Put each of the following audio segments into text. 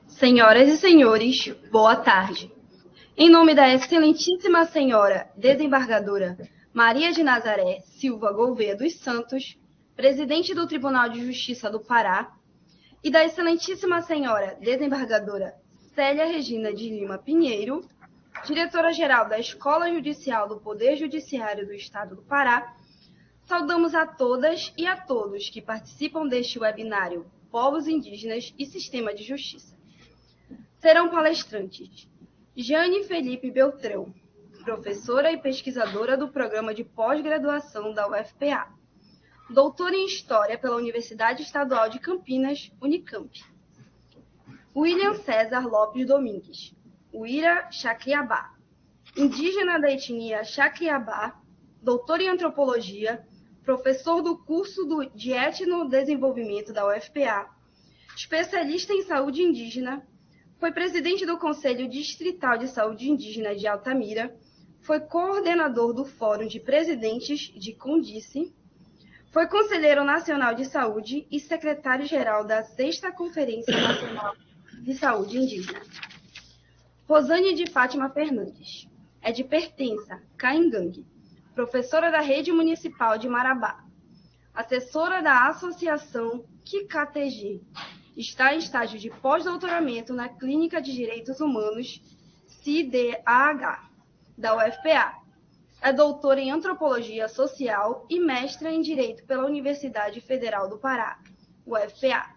Senhoras e senhores, boa tarde. Em nome da excelentíssima senhora desembargadora Maria de Nazaré Silva Gouveia dos Santos, presidente do Tribunal de Justiça do Pará, e da excelentíssima senhora desembargadora Célia Regina de Lima Pinheiro, diretora-geral da Escola Judicial do Poder Judiciário do Estado do Pará, saudamos a todas e a todos que participam deste webinário Povos Indígenas e Sistema de Justiça. Serão palestrantes Jane Felipe Beltrão, professora e pesquisadora do Programa de Pós-Graduação da UFPA, doutora em História pela Universidade Estadual de Campinas, Unicamp. William César Lopes Domingues, Uira Chacriabá, indígena da etnia Chacriabá, doutor em Antropologia, professor do curso de Etnodesenvolvimento da UFPA, especialista em saúde indígena, foi presidente do Conselho Distrital de Saúde Indígena de Altamira, foi coordenador do Fórum de Presidentes de Condice, foi conselheiro nacional de saúde e secretário-geral da 6ª Conferência Nacional de Saúde Indígena. Rosane de Fátima Fernandes, é de Pertença, Caingangue, professora da Rede Municipal de Marabá, assessora da Associação KICATG, está em estágio de pós-doutoramento na Clínica de Direitos Humanos, CIDAH, da UFPA. É doutora em Antropologia Social e mestra em Direito pela Universidade Federal do Pará, UFPA.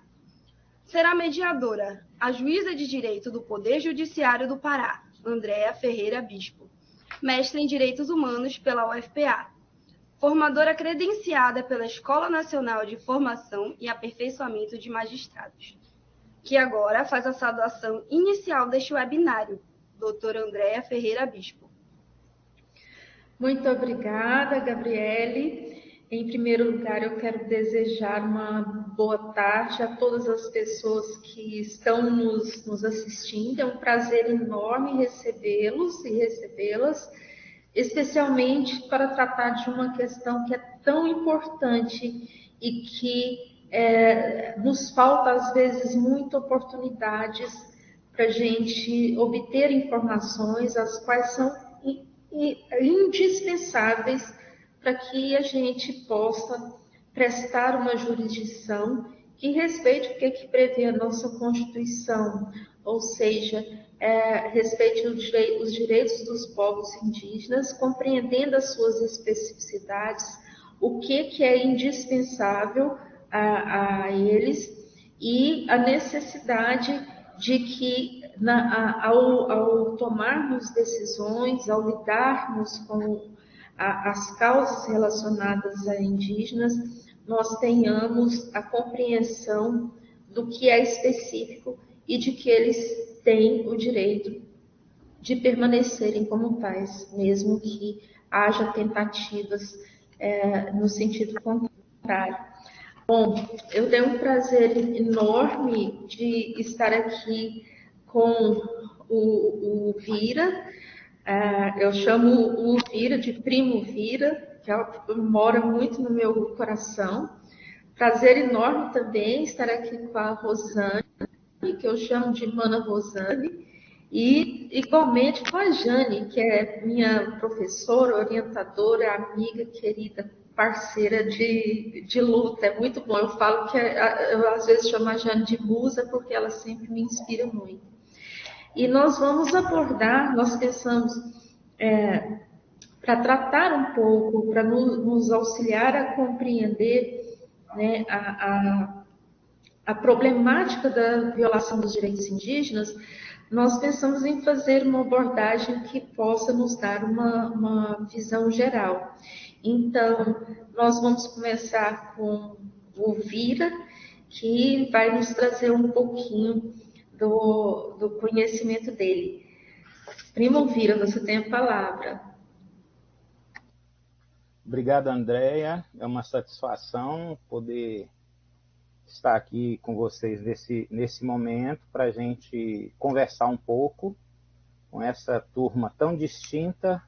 Será mediadora a juíza de Direito do Poder Judiciário do Pará, Andréa Ferreira Bispo, mestra em Direitos Humanos pela UFPA, formadora credenciada pela Escola Nacional de Formação e Aperfeiçoamento de Magistrados, que agora faz a saudação inicial deste webinário, doutora Andréa Ferreira Bispo. Muito obrigada, Gabriele. Em primeiro lugar, eu quero desejar uma boa tarde a todas as pessoas que estão nos assistindo. É um prazer enorme recebê-los e recebê-las, especialmente para tratar de uma questão que é tão importante e que nos falta, às vezes, muitas oportunidades para a gente obter informações, as quais são indispensáveis para que a gente possa prestar uma jurisdição que respeite o que prevê a nossa Constituição, ou seja, respeite os direitos dos povos indígenas, compreendendo as suas especificidades, o que é indispensável a eles e a necessidade de que, ao tomarmos decisões, ao lidarmos com as causas relacionadas a indígenas, nós tenhamos a compreensão do que é específico e de que eles têm o direito de permanecerem como tais, mesmo que haja tentativas no sentido contrário. Bom, eu tenho um prazer enorme de estar aqui com o Vira. Eu chamo o Vira de Primo Vira, que mora muito no meu coração. Prazer enorme também estar aqui com a Rosane, que eu chamo de Mana Rosane, e igualmente com a Jane, que é minha professora, orientadora, amiga, querida, parceira de luta. É muito bom. Eu falo que eu às vezes chamo a Jane de musa, porque ela sempre me inspira muito. E nós vamos abordar, nós pensamos, para tratar um pouco, para nos auxiliar a compreender, né, a problemática da violação dos direitos indígenas, nós pensamos em fazer uma abordagem que possa nos dar uma visão geral. Então, nós vamos começar com o Vira, que vai nos trazer um pouquinho do conhecimento dele. Primo Vira, você tem a palavra. Obrigado, Andréia. É uma satisfação poder estar aqui com vocês nesse momento para a gente conversar um pouco com essa turma tão distinta.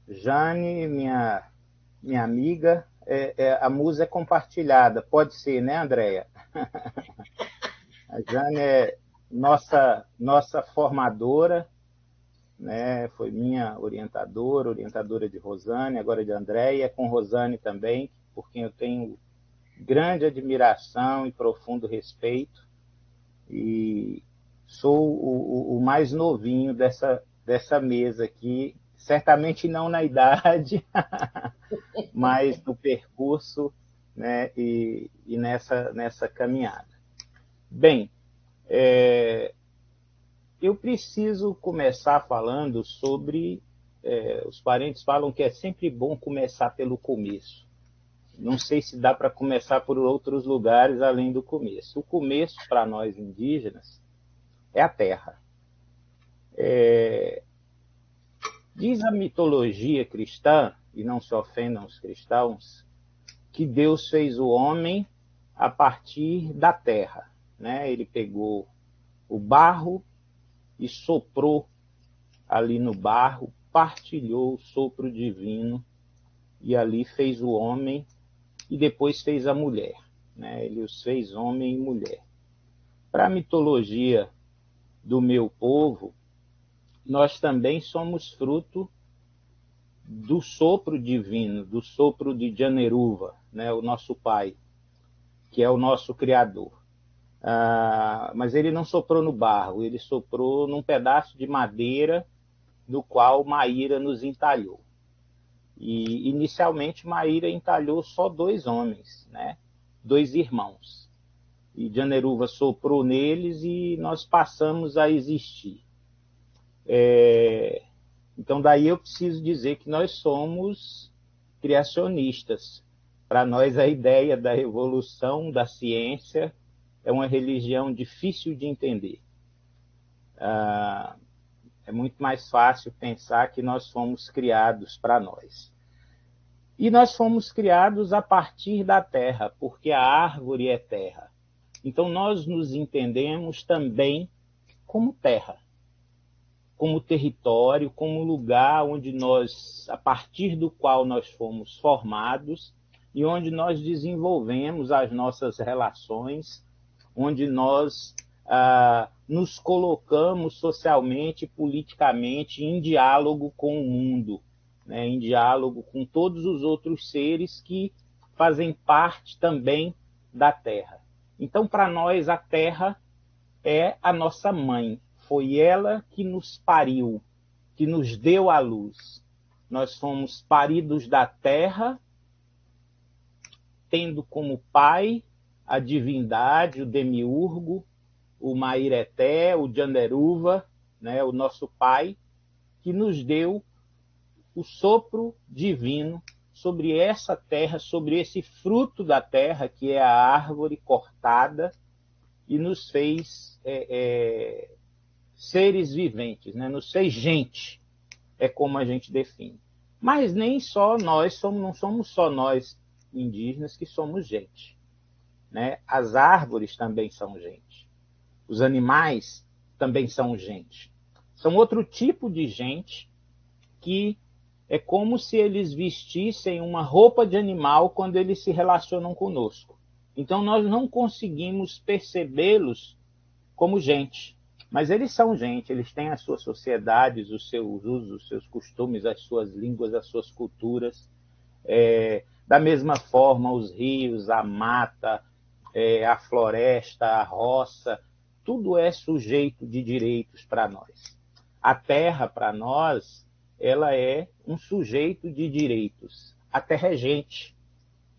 Jane, minha amiga, a musa é compartilhada. Pode ser, né, Andréia? A Jane é nossa formadora, né? Foi minha orientadora de Rosane, agora de Andréia, com Rosane também, por quem eu tenho grande admiração e profundo respeito. E sou o mais novinho dessa mesa aqui, certamente não na idade, mas no percurso, né, e nessa caminhada. Bem, eu preciso começar falando sobre... os parentes falam que é sempre bom começar pelo começo. Não sei se dá para começar por outros lugares além do começo. O começo, para nós indígenas, é a terra. Diz a mitologia cristã, e não se ofendam os cristãos, que Deus fez o homem a partir da terra, né? Ele pegou o barro e soprou ali no barro, partilhou o sopro divino e ali fez o homem e depois fez a mulher, né? Ele os fez homem e mulher. Para a mitologia do meu povo, nós também somos fruto do sopro divino, do sopro de Janeruva, né? O nosso pai, que é o nosso criador. Mas ele não soprou no barro, ele soprou num pedaço de madeira do qual Maíra nos entalhou. E, inicialmente, Maíra entalhou só 2 homens, né? 2 irmãos. E Janeruva soprou neles e nós passamos a existir. Então, daí eu preciso dizer que nós somos criacionistas. Para nós, a ideia da evolução da ciência é uma religião difícil de entender. É muito mais fácil pensar que nós fomos criados para nós. E nós fomos criados a partir da terra, porque a árvore é terra. Então, nós nos entendemos também como terra, como território, como lugar onde nós, a partir do qual nós fomos formados e onde nós desenvolvemos as nossas relações, onde nós nos colocamos socialmente, politicamente, em diálogo com o mundo, né? Em diálogo com todos os outros seres que fazem parte também da Terra. Então, para nós, a Terra é a nossa mãe. Foi ela que nos pariu, que nos deu a luz. Nós fomos paridos da Terra, tendo como pai a divindade, o demiurgo, o Maireté, o Janeruva, né, o nosso pai, que nos deu o sopro divino sobre essa terra, sobre esse fruto da terra, que é a árvore cortada, e nos fez seres viventes, né? Nos fez gente, é como a gente define. Mas nem só nós não somos só nós indígenas que somos gente, né? As árvores também são gente. Os animais também são gente. São outro tipo de gente que é como se eles vestissem uma roupa de animal quando eles se relacionam conosco. Então, nós não conseguimos percebê-los como gente. Mas eles são gente, eles têm as suas sociedades, os seus usos, os seus costumes, as suas línguas, as suas culturas. Da mesma forma, os rios, a mata, a floresta, a roça, tudo é sujeito de direitos para nós. A terra, para nós, ela é um sujeito de direitos. A terra é gente.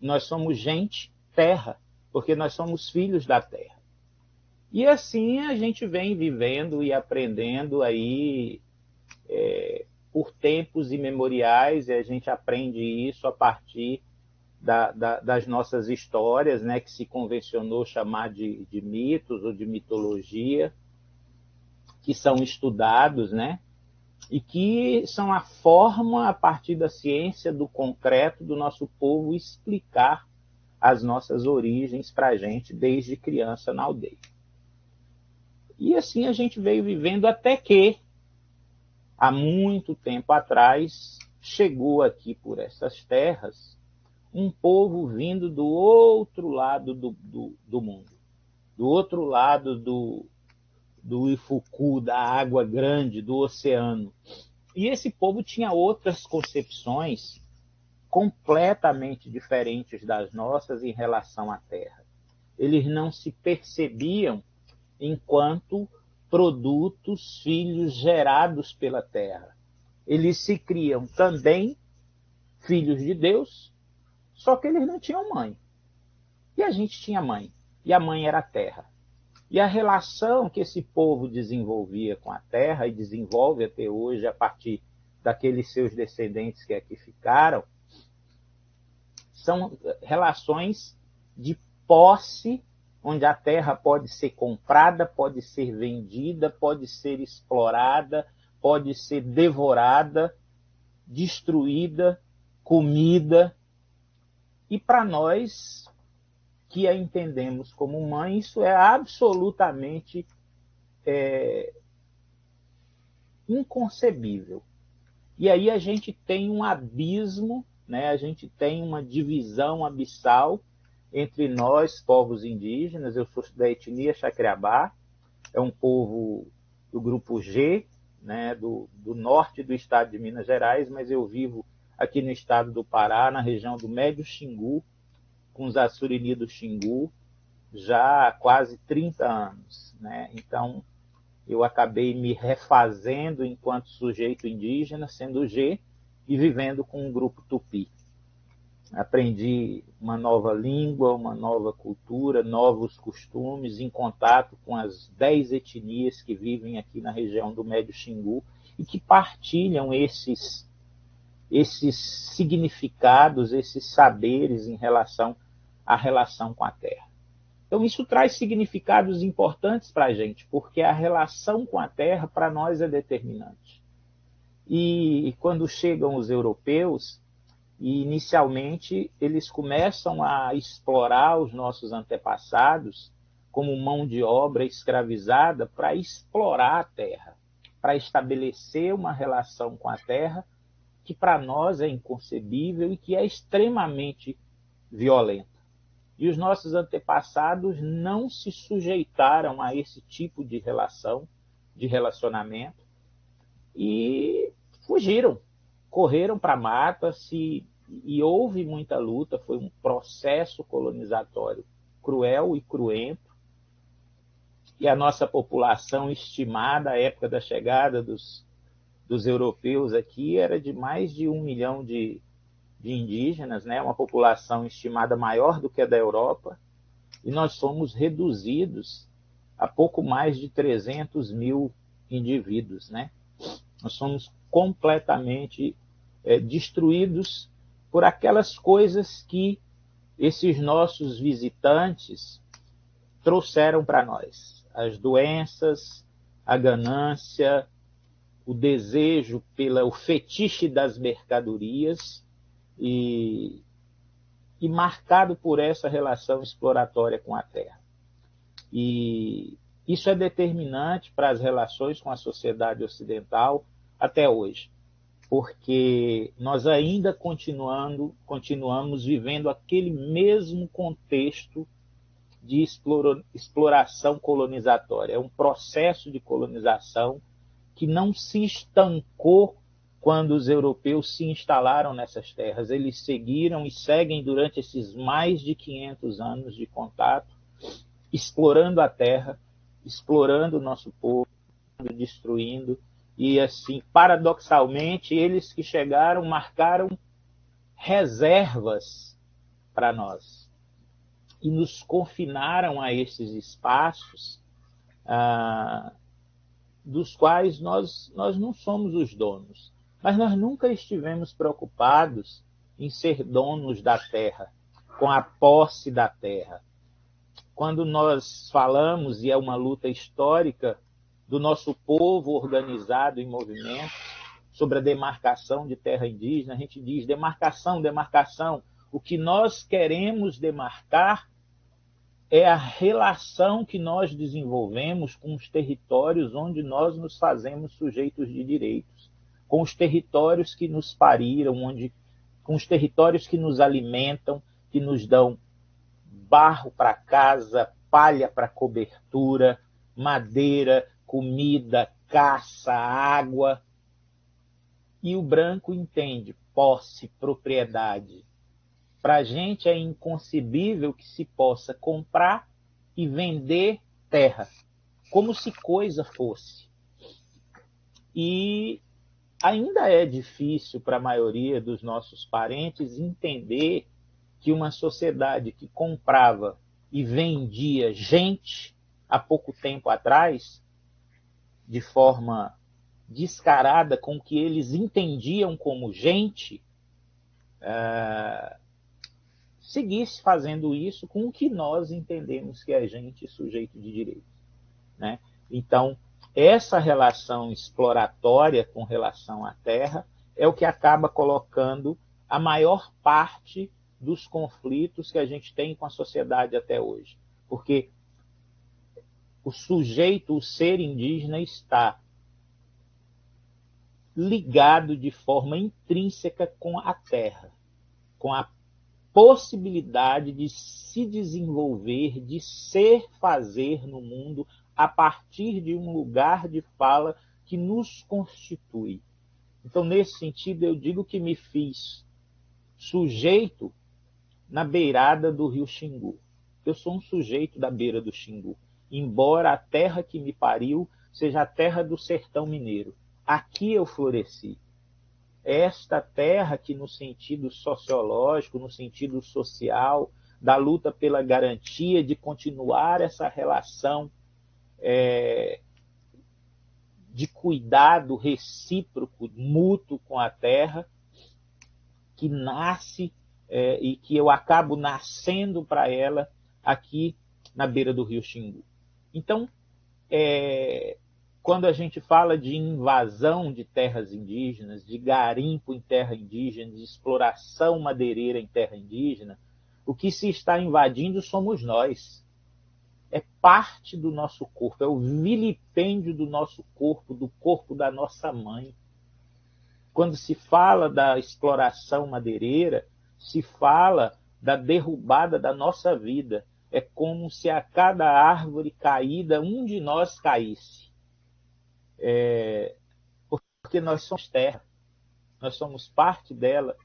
Nós somos gente, terra, porque nós somos filhos da terra. E assim a gente vem vivendo e aprendendo aí por tempos imemoriais, e a gente aprende isso a partir das nossas histórias, né, que se convencionou chamar de mitos ou de mitologia, que são estudados, né, e que são a forma, a partir da ciência, do concreto, do nosso povo explicar as nossas origens para a gente desde criança na aldeia. E assim a gente veio vivendo até que, há muito tempo atrás, chegou aqui por essas terras um povo vindo do outro lado do mundo, do outro lado do Ifuku, da água grande, do oceano. E esse povo tinha outras concepções completamente diferentes das nossas em relação à terra. Eles não se percebiam enquanto produtos, filhos gerados pela terra. Eles se criam também filhos de Deus, só que eles não tinham mãe. E a gente tinha mãe, e a mãe era a terra. E a relação que esse povo desenvolvia com a terra, e desenvolve até hoje a partir daqueles seus descendentes que aqui ficaram, são relações de posse, onde a terra pode ser comprada, pode ser vendida, pode ser explorada, pode ser devorada, destruída, comida. E para nós, que a entendemos como mãe, isso é absolutamente inconcebível. E aí a gente tem um abismo, né? A gente tem uma divisão abissal entre nós, povos indígenas. Eu sou da etnia Xacreabá, é um povo do grupo G, né? do norte do estado de Minas Gerais, mas eu vivo aqui no estado do Pará, na região do Médio Xingu, com os Assurini do Xingu, já há quase 30 anos. Né? Então, eu acabei me refazendo enquanto sujeito indígena, sendo G, e vivendo com um grupo tupi. Aprendi uma nova língua, uma nova cultura, novos costumes, em contato com as 10 etnias que vivem aqui na região do Médio Xingu e que partilham esses significados, esses saberes em relação à relação com a terra. Então, isso traz significados importantes para a gente, porque a relação com a terra, para nós, é determinante. E quando chegam os europeus, e inicialmente eles começam a explorar os nossos antepassados como mão de obra escravizada para explorar a terra, para estabelecer uma relação com a terra que para nós é inconcebível e que é extremamente violenta. E os nossos antepassados não se sujeitaram a esse tipo de relação, de relacionamento, e fugiram, correram para a mata, e houve muita luta, foi um processo colonizatório cruel e cruento, e a nossa população estimada à época da chegada dos europeus aqui era de mais de 1 milhão de indígenas, né? Uma população estimada maior do que a da Europa, e nós somos reduzidos a pouco mais de 300 mil indivíduos. Né? Nós somos completamente destruídos por aquelas coisas que esses nossos visitantes trouxeram para nós. As doenças, a ganância, o desejo o fetiche das mercadorias, e marcado por essa relação exploratória com a terra. E isso é determinante para as relações com a sociedade ocidental até hoje, porque nós ainda continuamos vivendo aquele mesmo contexto de exploração colonizatória. É um processo de colonização que não se estancou quando os europeus se instalaram nessas terras. Eles seguiram e seguem durante esses mais de 500 anos de contato, explorando a terra, explorando o nosso povo, destruindo. E, assim, paradoxalmente, eles que chegaram marcaram reservas para nós e nos confinaram a esses espaços dos quais nós não somos os donos. Mas nós nunca estivemos preocupados em ser donos da terra, com a posse da terra. Quando nós falamos, e é uma luta histórica, do nosso povo organizado em movimentos, sobre a demarcação de terra indígena, a gente diz demarcação, demarcação. O que nós queremos demarcar é a relação que nós desenvolvemos com os territórios onde nós nos fazemos sujeitos de direitos, com os territórios que nos pariram, onde com os territórios que nos alimentam, que nos dão barro para casa, palha para cobertura, madeira, comida, caça, água. E o branco entende posse, propriedade. Para a gente é inconcebível que se possa comprar e vender terra, como se coisa fosse. E ainda é difícil para a maioria dos nossos parentes entender que uma sociedade que comprava e vendia gente há pouco tempo atrás, de forma descarada com o que eles entendiam como gente, seguisse fazendo isso com o que nós entendemos que é gente sujeito de direito, né? Então, essa relação exploratória com relação à terra é o que acaba colocando a maior parte dos conflitos que a gente tem com a sociedade até hoje. Porque o sujeito, o ser indígena, está ligado de forma intrínseca com a terra, com a possibilidade de se desenvolver, de ser, fazer no mundo a partir de um lugar de fala que nos constitui. Então, nesse sentido, eu digo que me fiz sujeito na beirada do rio Xingu. Eu sou um sujeito da beira do Xingu, embora a terra que me pariu seja a terra do sertão mineiro. Aqui eu floresci. Esta terra que, no sentido sociológico, no sentido social, da luta pela garantia de continuar essa relação de cuidado recíproco, mútuo com a terra, que nasce e que eu acabo nascendo para ela aqui na beira do rio Xingu. Então, quando a gente fala de invasão de terras indígenas, de garimpo em terra indígena, de exploração madeireira em terra indígena, o que se está invadindo somos nós. É parte do nosso corpo, é o vilipêndio do nosso corpo, do corpo da nossa mãe. Quando se fala da exploração madeireira, se fala da derrubada da nossa vida. É como se a cada árvore caída um de nós caísse. Porque nós somos terra, nós somos parte dela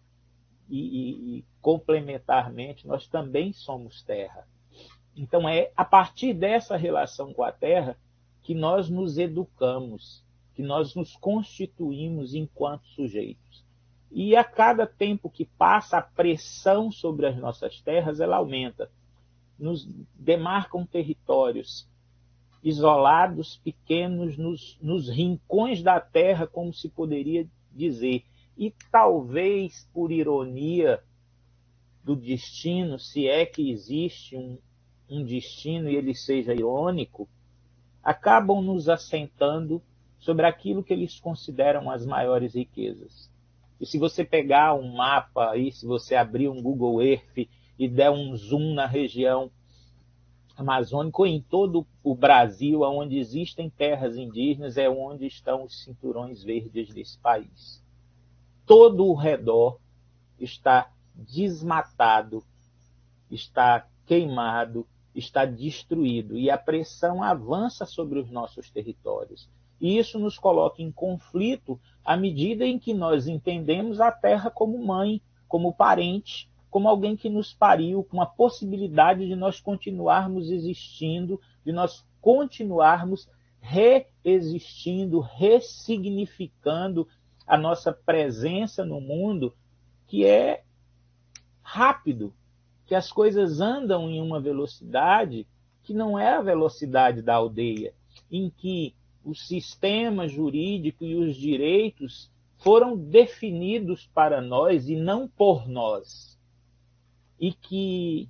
e complementarmente nós também somos terra. Então é a partir dessa relação com a terra que nós nos educamos, que nós nos constituímos enquanto sujeitos. E a cada tempo que passa, a pressão sobre as nossas terras ela aumenta. Nos demarcam territórios isolados, pequenos, nos rincões da terra, como se poderia dizer. E talvez, por ironia do destino, se é que existe um destino e ele seja irônico, acabam nos assentando sobre aquilo que eles consideram as maiores riquezas. E se você pegar um mapa aí, se você abrir um Google Earth e der um zoom na região amazônica ou em todo o Brasil, onde existem terras indígenas, é onde estão os cinturões verdes desse país. Todo o redor está desmatado, está queimado, está destruído, e a pressão avança sobre os nossos territórios. E isso nos coloca em conflito à medida em que nós entendemos a terra como mãe, como parente, como alguém que nos pariu, com a possibilidade de nós continuarmos existindo, de nós continuarmos reexistindo, ressignificando a nossa presença no mundo, que é rápido, que as coisas andam em uma velocidade que não é a velocidade da aldeia, em que o sistema jurídico e os direitos foram definidos para nós e não por nós. E que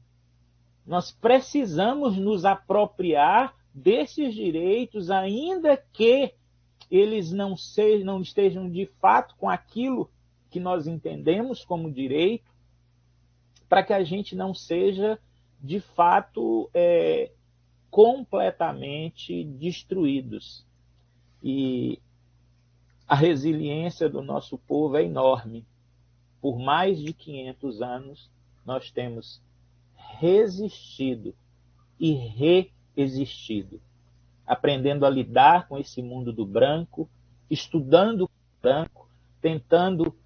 nós precisamos nos apropriar desses direitos, ainda que eles não estejam de fato com aquilo que nós entendemos como direito, para que a gente não seja, de fato, completamente destruídos. E a resiliência do nosso povo é enorme. por mais de 500 anos, nós temos resistido e reexistido, aprendendo a lidar com esse mundo do branco, estudando o branco, tentando,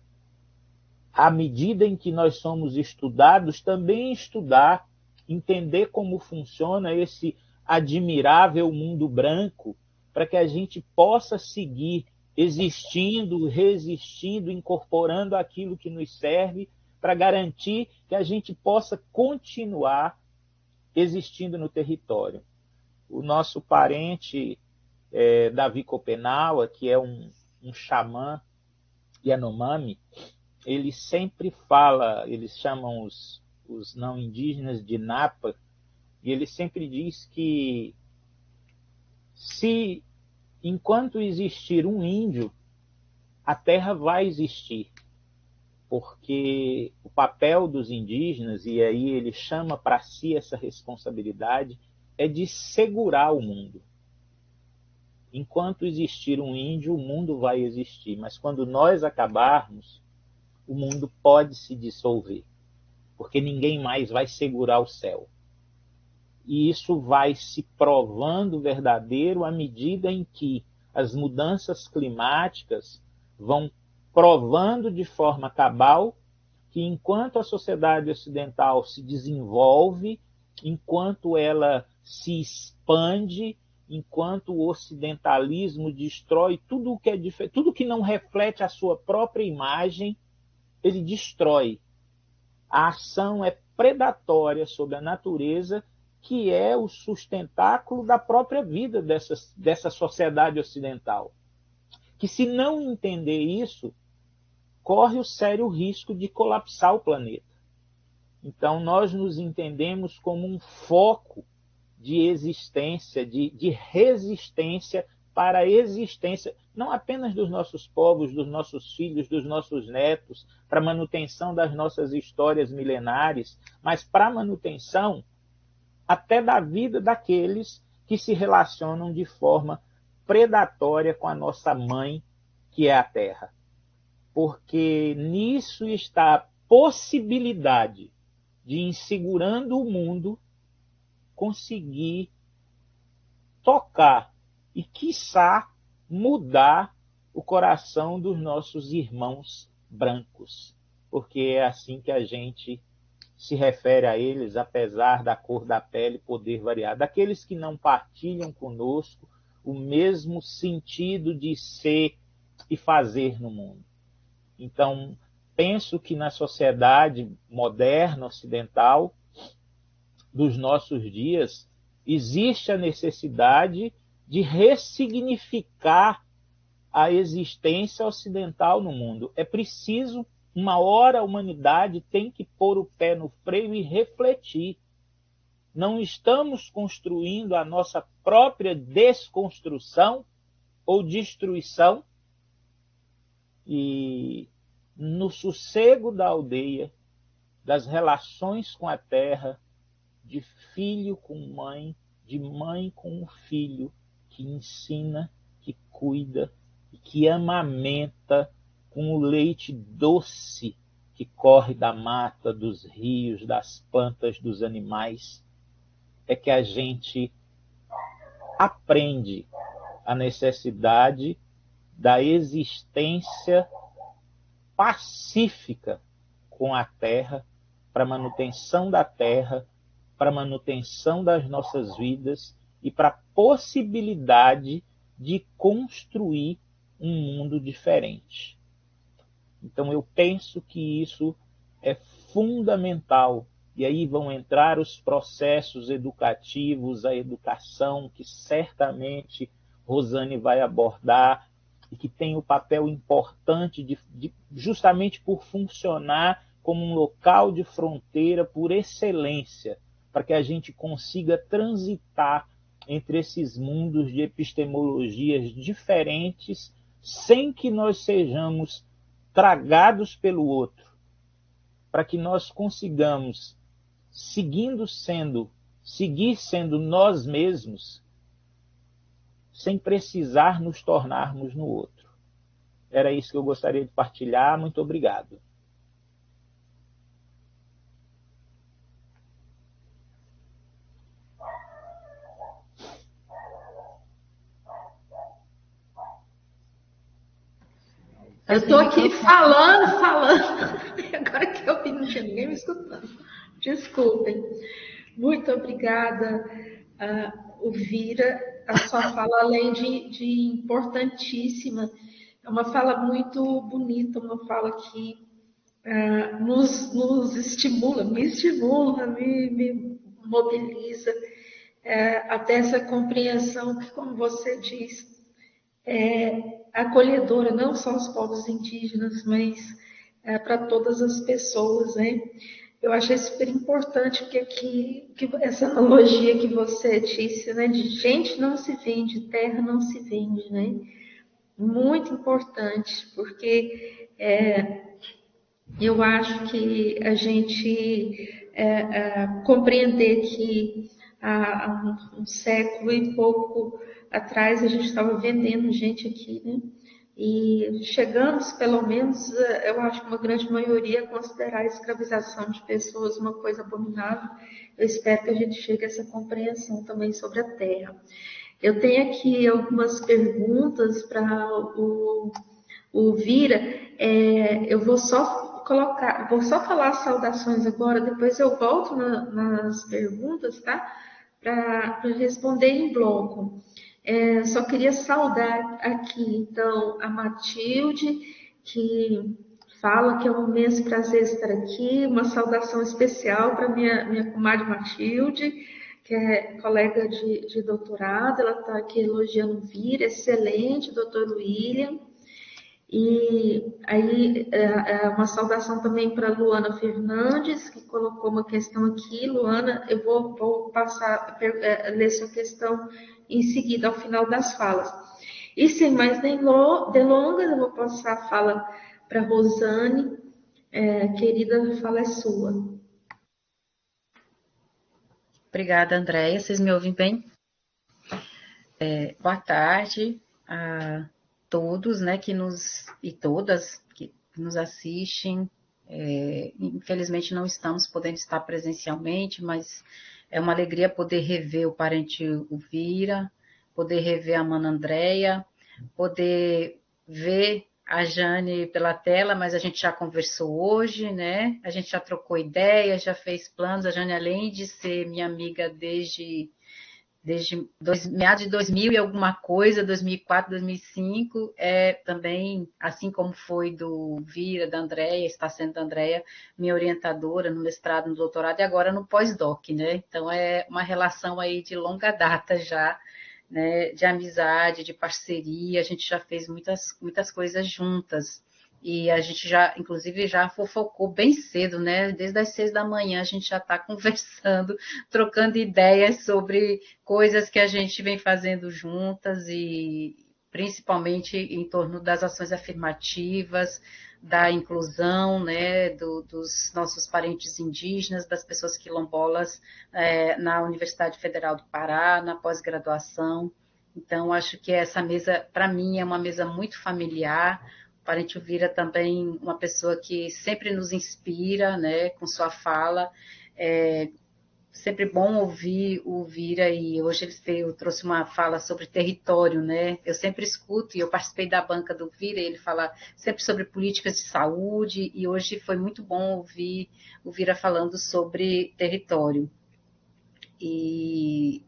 à medida em que nós somos estudados, também estudar, entender como funciona esse admirável mundo branco, para que a gente possa seguir existindo, resistindo, incorporando aquilo que nos serve, para garantir que a gente possa continuar existindo no território. O nosso parente, Davi Copenaua, que é um xamã Yanomami, ele sempre fala, eles chamam os não indígenas de Napa, e ele sempre diz que se enquanto existir um índio, a terra vai existir, porque o papel dos indígenas, e aí ele chama para si essa responsabilidade, é de segurar o mundo. Enquanto existir um índio, o mundo vai existir, mas quando nós acabarmos, o mundo pode se dissolver, porque ninguém mais vai segurar o céu. E isso vai se provando verdadeiro à medida em que as mudanças climáticas vão provando de forma cabal que enquanto a sociedade ocidental se desenvolve, enquanto ela se expande, enquanto o ocidentalismo destrói tudo que é tudo que não reflete a sua própria imagem, ele destrói. A ação é predatória sobre a natureza, que é o sustentáculo da própria vida dessa sociedade ocidental. Que, se não entender isso, corre o sério risco de colapsar o planeta. Então, nós nos entendemos como um foco de existência, de resistência para a existência, não apenas dos nossos povos, dos nossos filhos, dos nossos netos, para a manutenção das nossas histórias milenares, mas para a manutenção até da vida daqueles que se relacionam de forma predatória com a nossa mãe, que é a Terra. Porque nisso está a possibilidade de, insegurando o mundo, conseguir tocar e, quiçá, mudar o coração dos nossos irmãos brancos. Porque é assim que a gente se refere a eles, apesar da cor da pele poder variar. Daqueles que não partilham conosco o mesmo sentido de ser e fazer no mundo. Então, penso que na sociedade moderna, ocidental, dos nossos dias, existe a necessidade de ressignificar a existência ocidental no mundo. É preciso, uma hora, a humanidade tem que pôr o pé no freio e refletir. Não estamos construindo a nossa própria desconstrução ou destruição? E no sossego da aldeia, das relações com a terra, de filho com mãe, de mãe com o filho, que ensina, que cuida e que amamenta com o leite doce que corre da mata, dos rios, das plantas, dos animais, é que a gente aprende a necessidade da existência pacífica com a terra, para a manutenção da terra, para a manutenção das nossas vidas e para a possibilidade de construir um mundo diferente. Então, eu penso que isso é fundamental. E aí vão entrar os processos educativos, a educação, que certamente Rosane vai abordar, e que tem o papel importante justamente por funcionar como um local de fronteira por excelência, para que a gente consiga transitar entre esses mundos de epistemologias diferentes, sem que nós sejamos tragados pelo outro, para que nós consigamos, seguir sendo nós mesmos, sem precisar nos tornarmos no outro. Era isso que eu gostaria de partilhar. Muito obrigado. Eu estou aqui falando, agora que eu vi, não tinha ninguém me escutando. Desculpem. Muito obrigada, Elvira. A sua fala, além de importantíssima, é uma fala muito bonita, uma fala que nos estimula, me mobiliza, até essa compreensão que, como você diz, é acolhedora, não só aos povos indígenas, mas para todas as pessoas, né? Eu achei super importante porque que essa analogia que você disse, né, de gente não se vende, terra não se vende, né? Muito importante, porque eu acho que a gente compreender que há um século e pouco atrás a gente estava vendendo gente aqui, né? E chegamos, pelo menos, eu acho que uma grande maioria, a considerar a escravização de pessoas uma coisa abominável. Eu espero que a gente chegue a essa compreensão também sobre a terra. Eu tenho aqui algumas perguntas para o Vira. Eu vou só falar as saudações agora, depois eu volto nas perguntas, tá? Para responder em bloco. Só queria saudar aqui, então, a Matilde, que fala que é um imenso prazer estar aqui. Uma saudação especial para minha comadre Matilde, que é colega de doutorado. Ela está aqui elogiando o Vira, excelente, doutor William. E aí, uma saudação também para Luana Fernandes, que colocou uma questão aqui. Luana, eu vou passar a ler sua questão em seguida, ao final das falas. E sem mais delongas, eu vou passar a fala para Rosane. Querida, a fala é sua. Obrigada, Andréia. Vocês me ouvem bem? Boa tarde a todos, né, e todas que nos assistem. Infelizmente não estamos podendo estar presencialmente, mas é uma alegria poder rever o parente Elvira, poder rever a mana Andréia, poder ver a Jane pela tela, mas a gente já conversou hoje, né? A gente já trocou ideias, já fez planos. A Jane, além de ser minha amiga desde meados de 2000 e alguma coisa, 2004, 2005, também, assim como foi do Vira, da Andréia, está sendo da Andréia, minha orientadora no mestrado, no doutorado e agora no pós-doc, né? Então é uma relação aí de longa data já, né? De amizade, de parceria, a gente já fez muitas coisas juntas. E a gente já, inclusive, já fofocou bem cedo, né? Desde as 6 da manhã a gente já está conversando, trocando ideias sobre coisas que a gente vem fazendo juntas e principalmente em torno das ações afirmativas, da inclusão, né, dos nossos parentes indígenas, das pessoas quilombolas na Universidade Federal do Pará, na pós-graduação. Então, acho que essa mesa, para mim, é uma mesa muito familiar. O parente Elvira também uma pessoa que sempre nos inspira, né, com sua fala. Sempre bom ouvir o Elvira, e hoje ele trouxe uma fala sobre território, né? Eu sempre escuto, e eu participei da banca do Elvira, ele fala sempre sobre políticas de saúde, e hoje foi muito bom ouvir o Elvira falando sobre território. E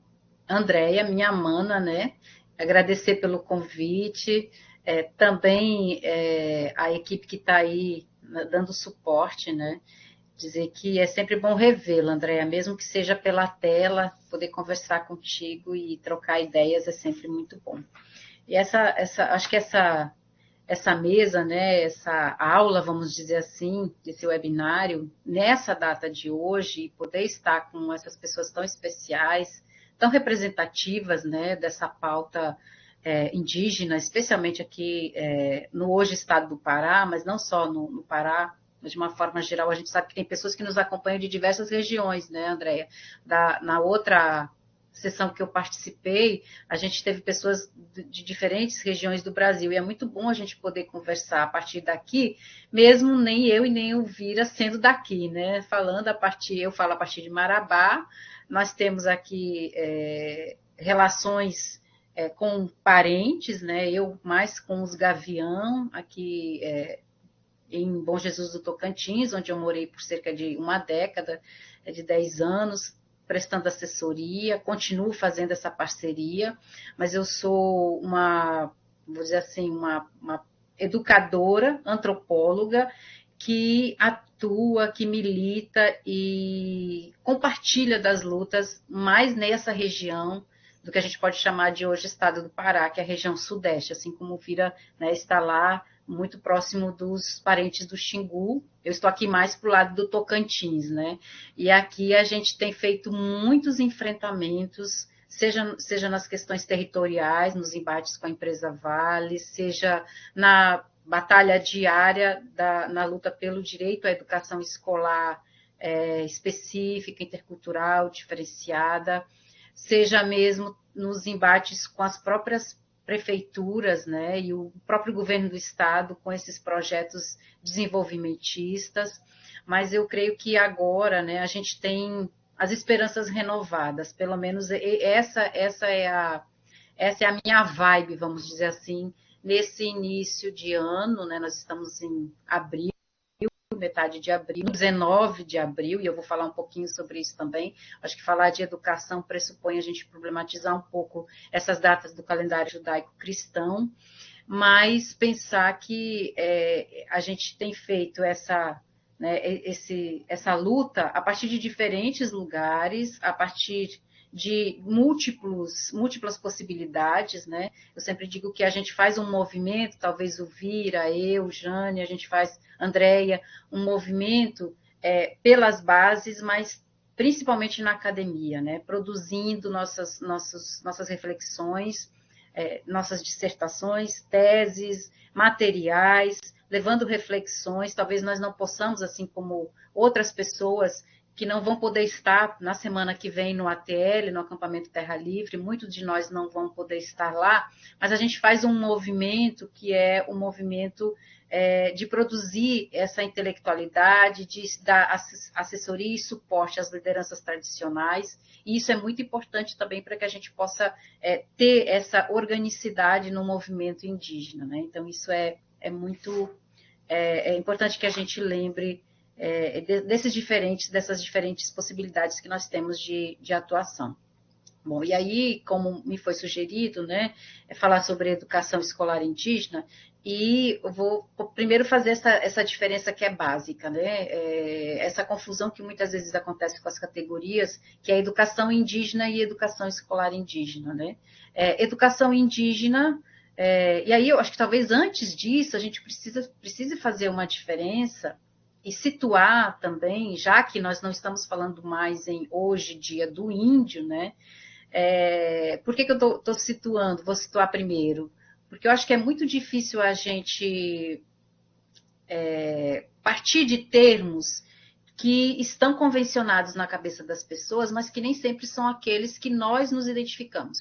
Andréia, minha mana, né? Agradecer pelo convite, também a equipe que está aí dando suporte, né? Dizer que é sempre bom revê-la, Andréia, mesmo que seja pela tela, poder conversar contigo e trocar ideias é sempre muito bom. E acho que essa mesa, né, essa aula, vamos dizer assim, desse webinário, nessa data de hoje, poder estar com essas pessoas tão especiais, tão representativas, né, dessa pauta indígena, especialmente aqui no hoje estado do Pará, mas não só no Pará, mas de uma forma geral, a gente sabe que tem pessoas que nos acompanham de diversas regiões, né, Andréia? Na outra sessão que eu participei, a gente teve pessoas de diferentes regiões do Brasil, e é muito bom a gente poder conversar a partir daqui, mesmo nem eu e nem o Vira sendo daqui, né? Eu falo a partir de Marabá, nós temos aqui relações com parentes, né? Eu mais com os Gavião, aqui em Bom Jesus do Tocantins, onde eu morei por cerca de uma década, de 10 anos, prestando assessoria, continuo fazendo essa parceria, mas eu sou vou dizer assim, uma educadora, antropóloga, que atua, que milita e compartilha das lutas mais nessa região do que a gente pode chamar de hoje estado do Pará, que é a região sudeste, assim como Vira, né, está lá muito próximo dos parentes do Xingu. Eu estou aqui mais para o lado do Tocantins, né? E aqui a gente tem feito muitos enfrentamentos, seja nas questões territoriais, nos embates com a empresa Vale, seja na batalha diária na luta pelo direito à educação escolar específica, intercultural, diferenciada, seja mesmo nos embates com as próprias prefeituras, né, e o próprio governo do estado com esses projetos desenvolvimentistas, mas eu creio que agora, né, a gente tem as esperanças renovadas, pelo menos essa é a minha vibe, vamos dizer assim, nesse início de ano, né, nós estamos em abril, metade de abril, 19 de abril, e eu vou falar um pouquinho sobre isso também. Acho que falar de educação pressupõe a gente problematizar um pouco essas datas do calendário judaico-cristão, mas pensar que a gente tem feito essa luta a partir de diferentes lugares, a partir de múltiplas possibilidades, né? Eu sempre digo que a gente faz um movimento, talvez o Vira, eu, Jane, a gente faz, Andréia, um movimento pelas bases, mas principalmente na academia, né? Produzindo nossas reflexões, nossas dissertações, teses, materiais, levando reflexões. Talvez nós não possamos, assim como outras pessoas que não vão poder estar na semana que vem no ATL, no Acampamento Terra Livre, muitos de nós não vão poder estar lá, mas a gente faz um movimento que é um movimento de produzir essa intelectualidade, de dar assessoria e suporte às lideranças tradicionais, e isso é muito importante também para que a gente possa ter essa organicidade no movimento indígena, né? Então, isso é muito importante que a gente lembre dessas diferentes possibilidades que nós temos de atuação. Bom, e aí, como me foi sugerido, né, falar sobre educação escolar indígena, e eu vou primeiro fazer essa diferença que é básica, né, essa confusão que muitas vezes acontece com as categorias, que é educação indígena e educação escolar indígena, né. Educação indígena, e aí eu acho que talvez antes disso a gente precise fazer uma diferença e situar também, já que nós não estamos falando mais em hoje, dia do índio, né? Por que eu estou situando? Vou situar primeiro. Porque eu acho que é muito difícil a gente partir de termos que estão convencionados na cabeça das pessoas, mas que nem sempre são aqueles que nós nos identificamos,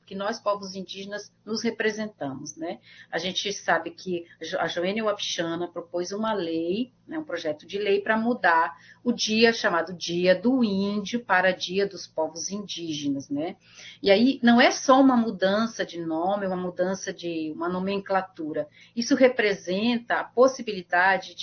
que nós, povos indígenas, nos representamos, né? A gente sabe que a Joênia Wapichana propôs uma lei, né, um projeto de lei para mudar o dia chamado Dia do Índio para Dia dos Povos Indígenas, né? E aí não é só uma mudança de nome, uma mudança de uma nomenclatura. Isso representa a possibilidade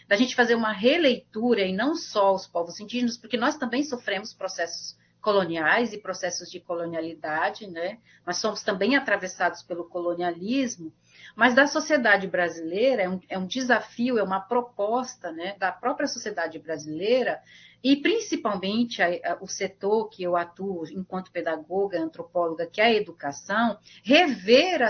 da gente fazer uma releitura, e não só os povos indígenas, porque nós também sofremos processos coloniais e processos de colonialidade, né? Nós somos também atravessados pelo colonialismo, mas da sociedade brasileira é um desafio, é uma proposta, né, da própria sociedade brasileira, e principalmente o setor que eu atuo enquanto pedagoga, antropóloga, que é a educação, rever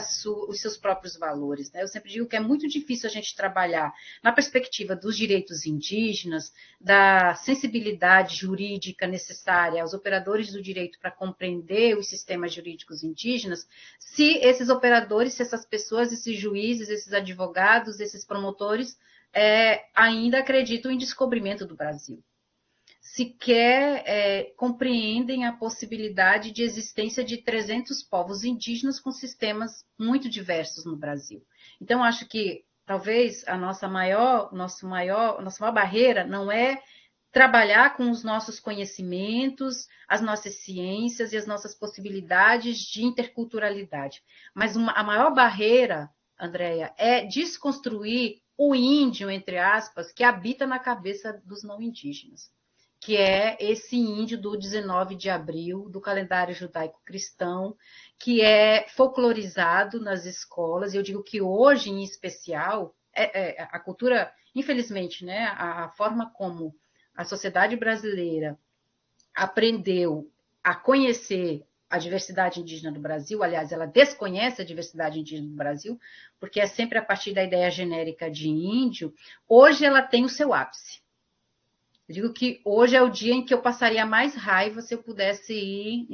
os seus próprios valores, né? Eu sempre digo que é muito difícil a gente trabalhar na perspectiva dos direitos indígenas, da sensibilidade jurídica necessária aos operadores do direito para compreender os sistemas jurídicos indígenas, se esses operadores, se essas pessoas, esses juízes, esses advogados, esses promotores ainda acreditam em descobrimento do Brasil. Sequer compreendem a possibilidade de existência de 300 povos indígenas com sistemas muito diversos no Brasil. Então, acho que talvez a nossa maior barreira não é trabalhar com os nossos conhecimentos, as nossas ciências e as nossas possibilidades de interculturalidade. Mas a maior barreira, Andréia, é desconstruir o índio, entre aspas, que habita na cabeça dos não indígenas, que é esse índio do 19 de abril, do calendário judaico-cristão, que é folclorizado nas escolas. E eu digo que hoje, em especial, a cultura, infelizmente, né, a forma como a sociedade brasileira aprendeu a conhecer a diversidade indígena do Brasil, aliás, ela desconhece a diversidade indígena do Brasil, porque é sempre a partir da ideia genérica de índio. Hoje ela tem o seu ápice. Eu digo que hoje é o dia em que eu passaria mais raiva se eu pudesse ir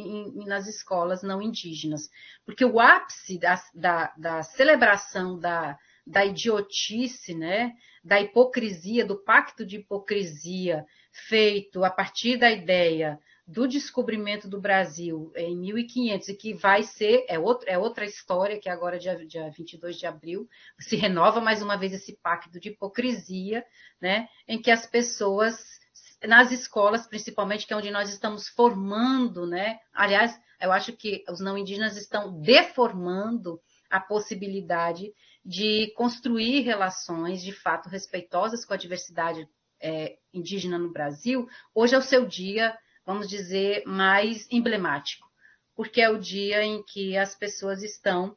nas escolas não indígenas, porque o ápice da celebração da idiotice, né, da hipocrisia, do pacto de hipocrisia feito a partir da ideia do descobrimento do Brasil em 1500, e que vai ser, é outra história, que agora, dia 22 de abril, se renova mais uma vez esse pacto de hipocrisia, né, em que as pessoas, nas escolas principalmente, que é onde nós estamos formando, né, aliás, eu acho que os não indígenas estão deformando a possibilidade de construir relações de fato respeitosas com a diversidade indígena no Brasil. Hoje é o seu dia, vamos dizer, mais emblemático, porque é o dia em que as pessoas estão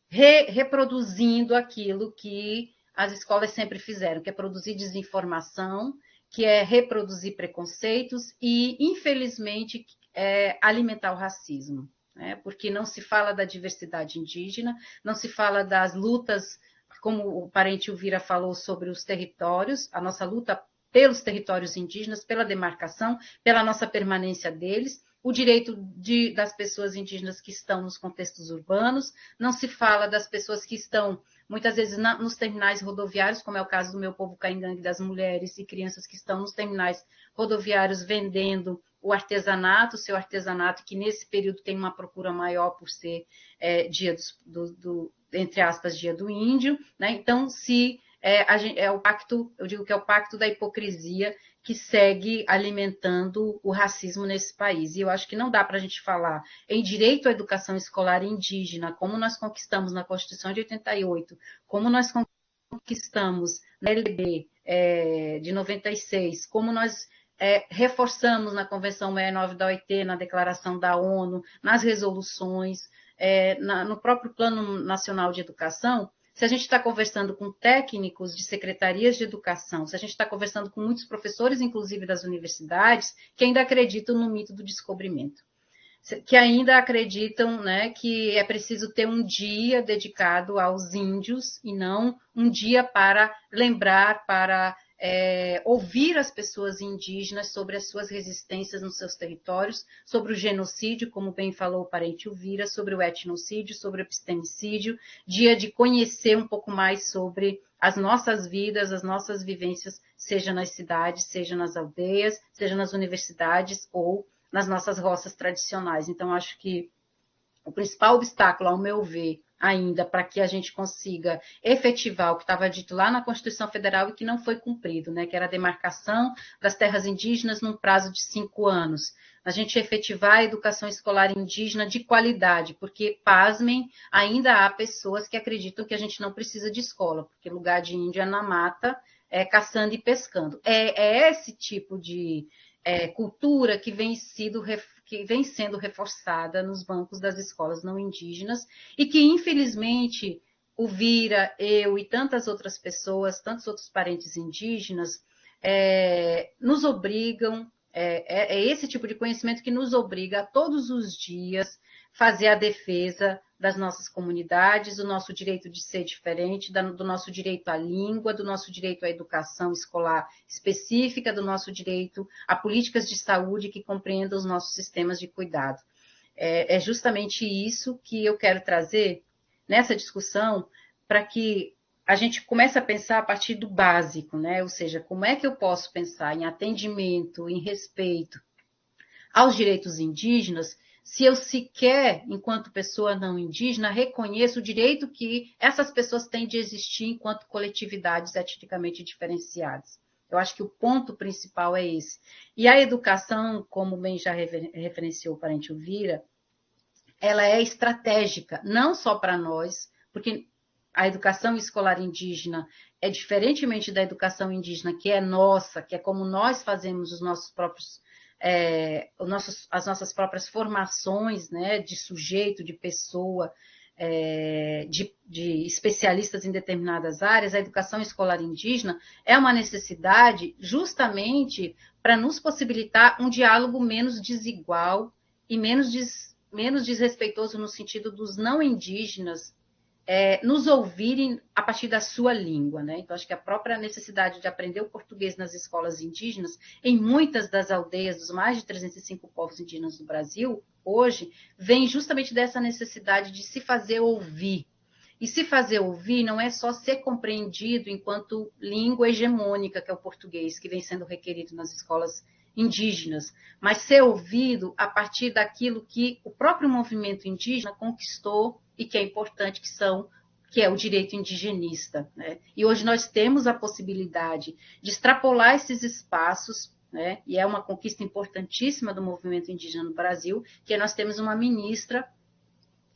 reproduzindo aquilo que as escolas sempre fizeram, que é produzir desinformação, que é reproduzir preconceitos e, infelizmente, alimentar o racismo. Porque não se fala da diversidade indígena, não se fala das lutas, como o parente Elvira falou, sobre os territórios, a nossa luta pelos territórios indígenas, pela demarcação, pela nossa permanência deles, o direito das pessoas indígenas que estão nos contextos urbanos, não se fala das pessoas que estão, muitas vezes, nos terminais rodoviários, como é o caso do meu povo caingangue, das mulheres e crianças que estão nos terminais rodoviários vendendo o artesanato, seu artesanato, que nesse período tem uma procura maior por ser dia entre aspas, dia do índio, né? Então, o pacto, eu digo que é o pacto da hipocrisia que segue alimentando o racismo nesse país. E eu acho que não dá para a gente falar em direito à educação escolar indígena, como nós conquistamos na Constituição de 88, como nós conquistamos na LDB de 96, como nós reforçamos na Convenção 69 da OIT, na Declaração da ONU, nas resoluções, no próprio Plano Nacional de Educação. Se a gente está conversando com técnicos de secretarias de educação, se a gente está conversando com muitos professores, inclusive das universidades, que ainda acreditam no mito do descobrimento, que ainda acreditam, né, que é preciso ter um dia dedicado aos índios e não um dia para lembrar, para ouvir as pessoas indígenas sobre as suas resistências nos seus territórios, sobre o genocídio, como bem falou o parente Elvira, sobre o etnocídio, sobre o epistemicídio, dia de conhecer um pouco mais sobre as nossas vidas, as nossas vivências, seja nas cidades, seja nas aldeias, seja nas universidades ou nas nossas roças tradicionais. Então, acho que o principal obstáculo, ao meu ver, ainda para que a gente consiga efetivar o que estava dito lá na Constituição Federal e que não foi cumprido, né, que era a demarcação das terras indígenas num prazo de 5 anos. A gente efetivar a educação escolar indígena de qualidade, porque, pasmem, ainda há pessoas que acreditam que a gente não precisa de escola, porque lugar de índio é na mata, caçando e pescando. É esse tipo de cultura que vem sendo reforçada nos bancos das escolas não indígenas e que, infelizmente, o Vira, eu e tantas outras pessoas, tantos outros parentes indígenas, nos obrigam, esse tipo de conhecimento que nos obriga a todos os dias fazer a defesa das nossas comunidades, do nosso direito de ser diferente, do nosso direito à língua, do nosso direito à educação escolar específica, do nosso direito a políticas de saúde que compreendam os nossos sistemas de cuidado. É justamente isso que eu quero trazer nessa discussão, para que a gente comece a pensar a partir do básico, né? Ou seja, como é que eu posso pensar em atendimento, em respeito aos direitos indígenas, se eu sequer, enquanto pessoa não indígena, reconheço o direito que essas pessoas têm de existir enquanto coletividades etnicamente diferenciadas. Eu acho que o ponto principal é esse. E a educação, como bem já referenciou o parente Elvira, ela é estratégica, não só para nós, porque a educação escolar indígena é diferentemente da educação indígena, que é nossa, que é como nós fazemos os nossos próprios, as nossas próprias formações, né, de sujeito, de pessoa, de especialistas em determinadas áreas. A educação escolar indígena é uma necessidade justamente para nos possibilitar um diálogo menos desigual e menos desrespeitoso no sentido dos não indígenas nos ouvirem a partir da sua língua, né? Então, acho que a própria necessidade de aprender o português nas escolas indígenas, em muitas das aldeias dos mais de 305 povos indígenas do Brasil, hoje, vem justamente dessa necessidade de se fazer ouvir. E se fazer ouvir não é só ser compreendido enquanto língua hegemônica, que é o português, que vem sendo requerido nas escolas indígenas, mas ser ouvido a partir daquilo que o próprio movimento indígena conquistou e que é importante, que é o direito indigenista, né? E hoje nós temos a possibilidade de extrapolar esses espaços, né? E é uma conquista importantíssima do movimento indígena no Brasil, que nós temos uma ministra,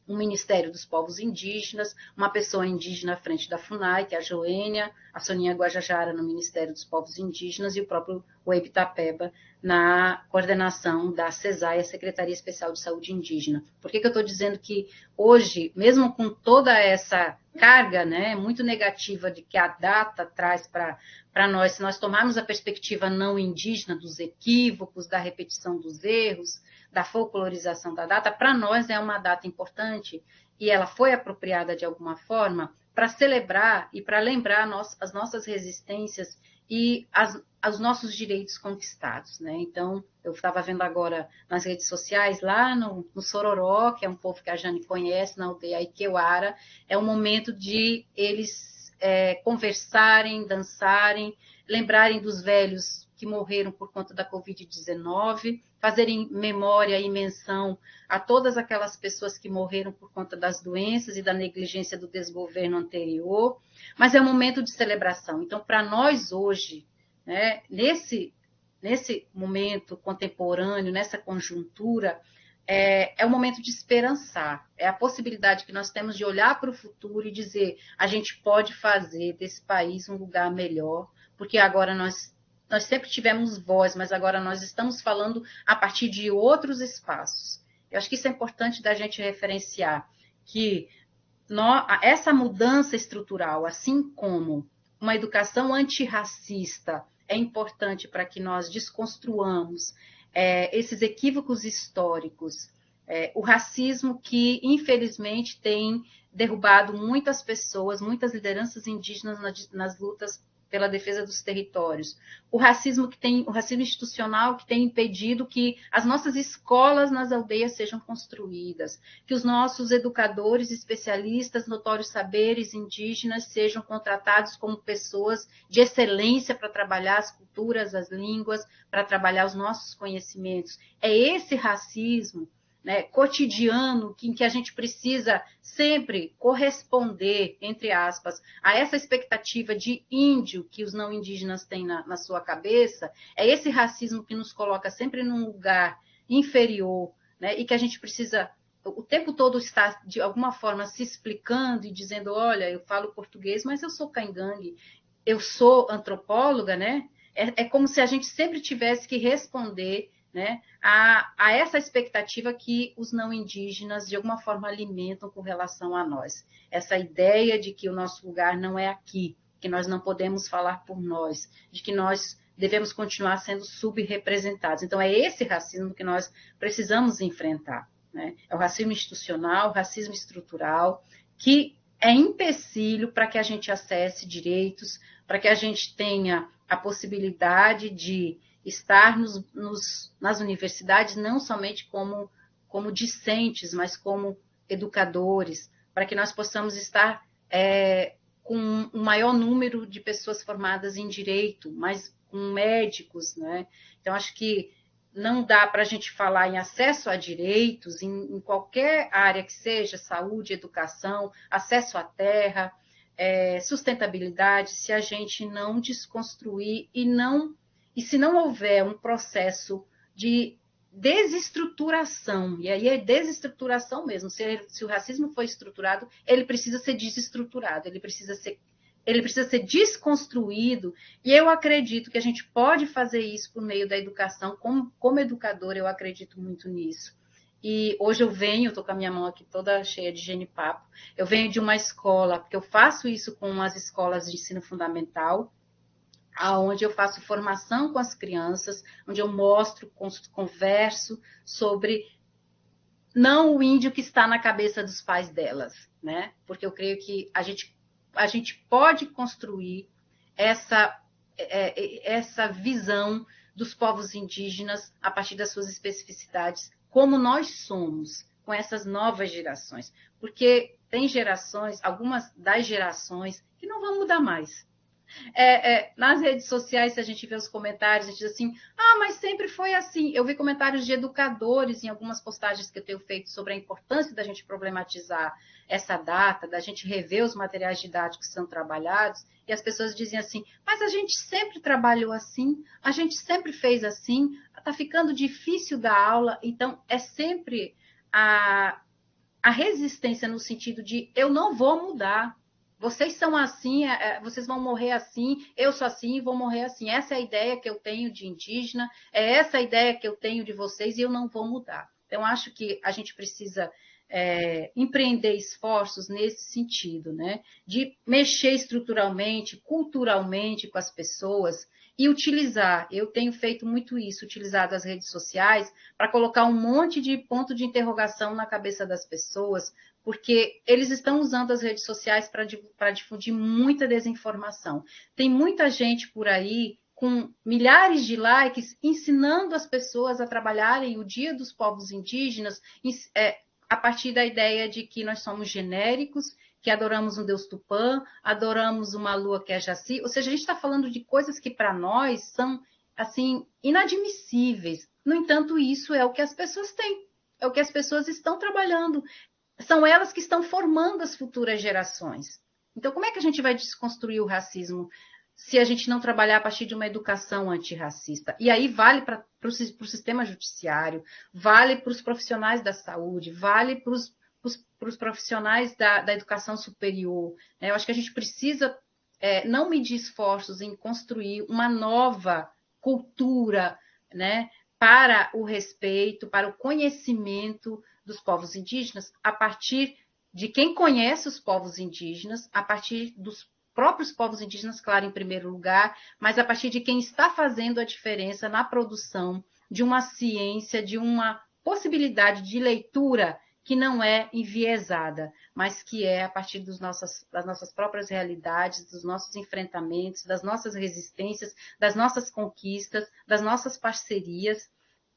um Ministério dos Povos Indígenas, uma pessoa indígena à frente da FUNAI, que é a Joênia, a Soninha Guajajara no Ministério dos Povos Indígenas e o próprio Web Tapeba na coordenação da CESAI, a Secretaria Especial de Saúde Indígena. Por que eu estou dizendo que hoje, mesmo com toda essa carga, né, muito negativa de que a data traz para nós, se nós tomarmos a perspectiva não indígena dos equívocos, da repetição dos erros, da folclorização da data, para nós é uma data importante e ela foi apropriada de alguma forma para celebrar e para lembrar as nossas resistências e os nossos direitos conquistados, né? Então, eu estava vendo agora nas redes sociais, lá no Sororó, que é um povo que a Jane conhece, na aldeia Ikeuara, é um momento de eles conversarem, dançarem, lembrarem dos velhos que morreram por conta da Covid-19, fazerem memória e menção a todas aquelas pessoas que morreram por conta das doenças e da negligência do desgoverno anterior, mas é um momento de celebração. Então, para nós hoje, né, nesse momento contemporâneo, nessa conjuntura, é um momento de esperançar, é a possibilidade que nós temos de olhar para o futuro e dizer, a gente pode fazer desse país um lugar melhor, porque agora nós sempre tivemos voz, mas agora nós estamos falando a partir de outros espaços. Eu acho que isso é importante da gente referenciar, que essa mudança estrutural, assim como uma educação antirracista, é importante para que nós desconstruamos esses equívocos históricos, o racismo que, infelizmente, tem derrubado muitas pessoas, muitas lideranças indígenas nas lutas pela defesa dos territórios, o racismo institucional que tem impedido que as nossas escolas nas aldeias sejam construídas, que os nossos educadores, especialistas, notórios saberes indígenas sejam contratados como pessoas de excelência para trabalhar as culturas, as línguas, para trabalhar os nossos conhecimentos. É esse racismo, né, cotidiano, em que a gente precisa sempre corresponder, entre aspas, a essa expectativa de índio que os não indígenas têm na sua cabeça, é esse racismo que nos coloca sempre num lugar inferior, né, e que a gente precisa o tempo todo estar, de alguma forma, se explicando e dizendo, olha, eu falo português, mas eu sou cangangue, eu sou antropóloga, né? É como se a gente sempre tivesse que responder, né, a essa expectativa que os não indígenas, de alguma forma, alimentam com relação a nós. Essa ideia de que o nosso lugar não é aqui, que nós não podemos falar por nós, de que nós devemos continuar sendo subrepresentados. Então, é esse racismo que nós precisamos enfrentar, né? É o racismo institucional, o racismo estrutural, que é empecilho para que a gente acesse direitos, para que a gente tenha a possibilidade de estar nas universidades não somente como discentes, mas como educadores, para que nós possamos estar com um maior número de pessoas formadas em direito, mas com médicos, né? Então, acho que não dá para a gente falar em acesso a direitos, em qualquer área que seja, saúde, educação, acesso à terra, sustentabilidade se a gente não desconstruir e se não houver um processo de desestruturação, e aí é desestruturação mesmo, se o racismo for estruturado, ele precisa ser desestruturado, ele precisa ser desconstruído, e eu acredito que a gente pode fazer isso por meio da educação, como educadora eu acredito muito nisso. E hoje estou com a minha mão aqui toda cheia de genipapo, eu venho de uma escola, porque eu faço isso com as escolas de ensino fundamental, onde eu faço formação com as crianças, onde eu mostro, converso sobre não o índio que está na cabeça dos pais delas, né? Porque eu creio que a gente pode construir essa visão dos povos indígenas a partir das suas especificidades, como nós somos, com essas novas gerações. Porque tem gerações, algumas das gerações, que não vão mudar mais. Nas redes sociais, se a gente vê os comentários, a gente diz assim, mas sempre foi assim. Eu vi comentários de educadores em algumas postagens que eu tenho feito sobre a importância da gente problematizar essa data, da gente rever os materiais didáticos que são trabalhados, e as pessoas dizem assim, mas a gente sempre trabalhou assim, a gente sempre fez assim, está ficando difícil dar aula, então é sempre a resistência no sentido de eu não vou mudar. Vocês são assim, vocês vão morrer assim, eu sou assim e vou morrer assim. Essa é a ideia que eu tenho de indígena, é essa a ideia que eu tenho de vocês e eu não vou mudar. Então, acho que a gente precisa empreender esforços nesse sentido, né? De mexer estruturalmente, culturalmente com as pessoas e utilizar, eu tenho feito muito isso, utilizado as redes sociais para colocar um monte de ponto de interrogação na cabeça das pessoas, porque eles estão usando as redes sociais para difundir muita desinformação. Tem muita gente por aí com milhares de likes ensinando as pessoas a trabalharem o Dia dos Povos Indígenas a partir da ideia de que nós somos genéricos, que adoramos um Deus Tupã, adoramos uma lua que é Jaci. Ou seja, a gente está falando de coisas que para nós são assim inadmissíveis. No entanto, isso é o que as pessoas têm, é o que as pessoas estão trabalhando. São elas que estão formando as futuras gerações. Então, como é que a gente vai desconstruir o racismo se a gente não trabalhar a partir de uma educação antirracista? E aí vale para o sistema judiciário, vale para os profissionais da saúde, vale para os profissionais da educação superior. Né? Eu acho que a gente precisa não medir esforços em construir uma nova cultura, né, para o respeito, para o conhecimento dos povos indígenas, a partir de quem conhece os povos indígenas, a partir dos próprios povos indígenas, claro, em primeiro lugar, mas a partir de quem está fazendo a diferença na produção de uma ciência, de uma possibilidade de leitura que não é enviesada, mas que é a partir das nossas próprias realidades, dos nossos enfrentamentos, das nossas resistências, das nossas conquistas, das nossas parcerias,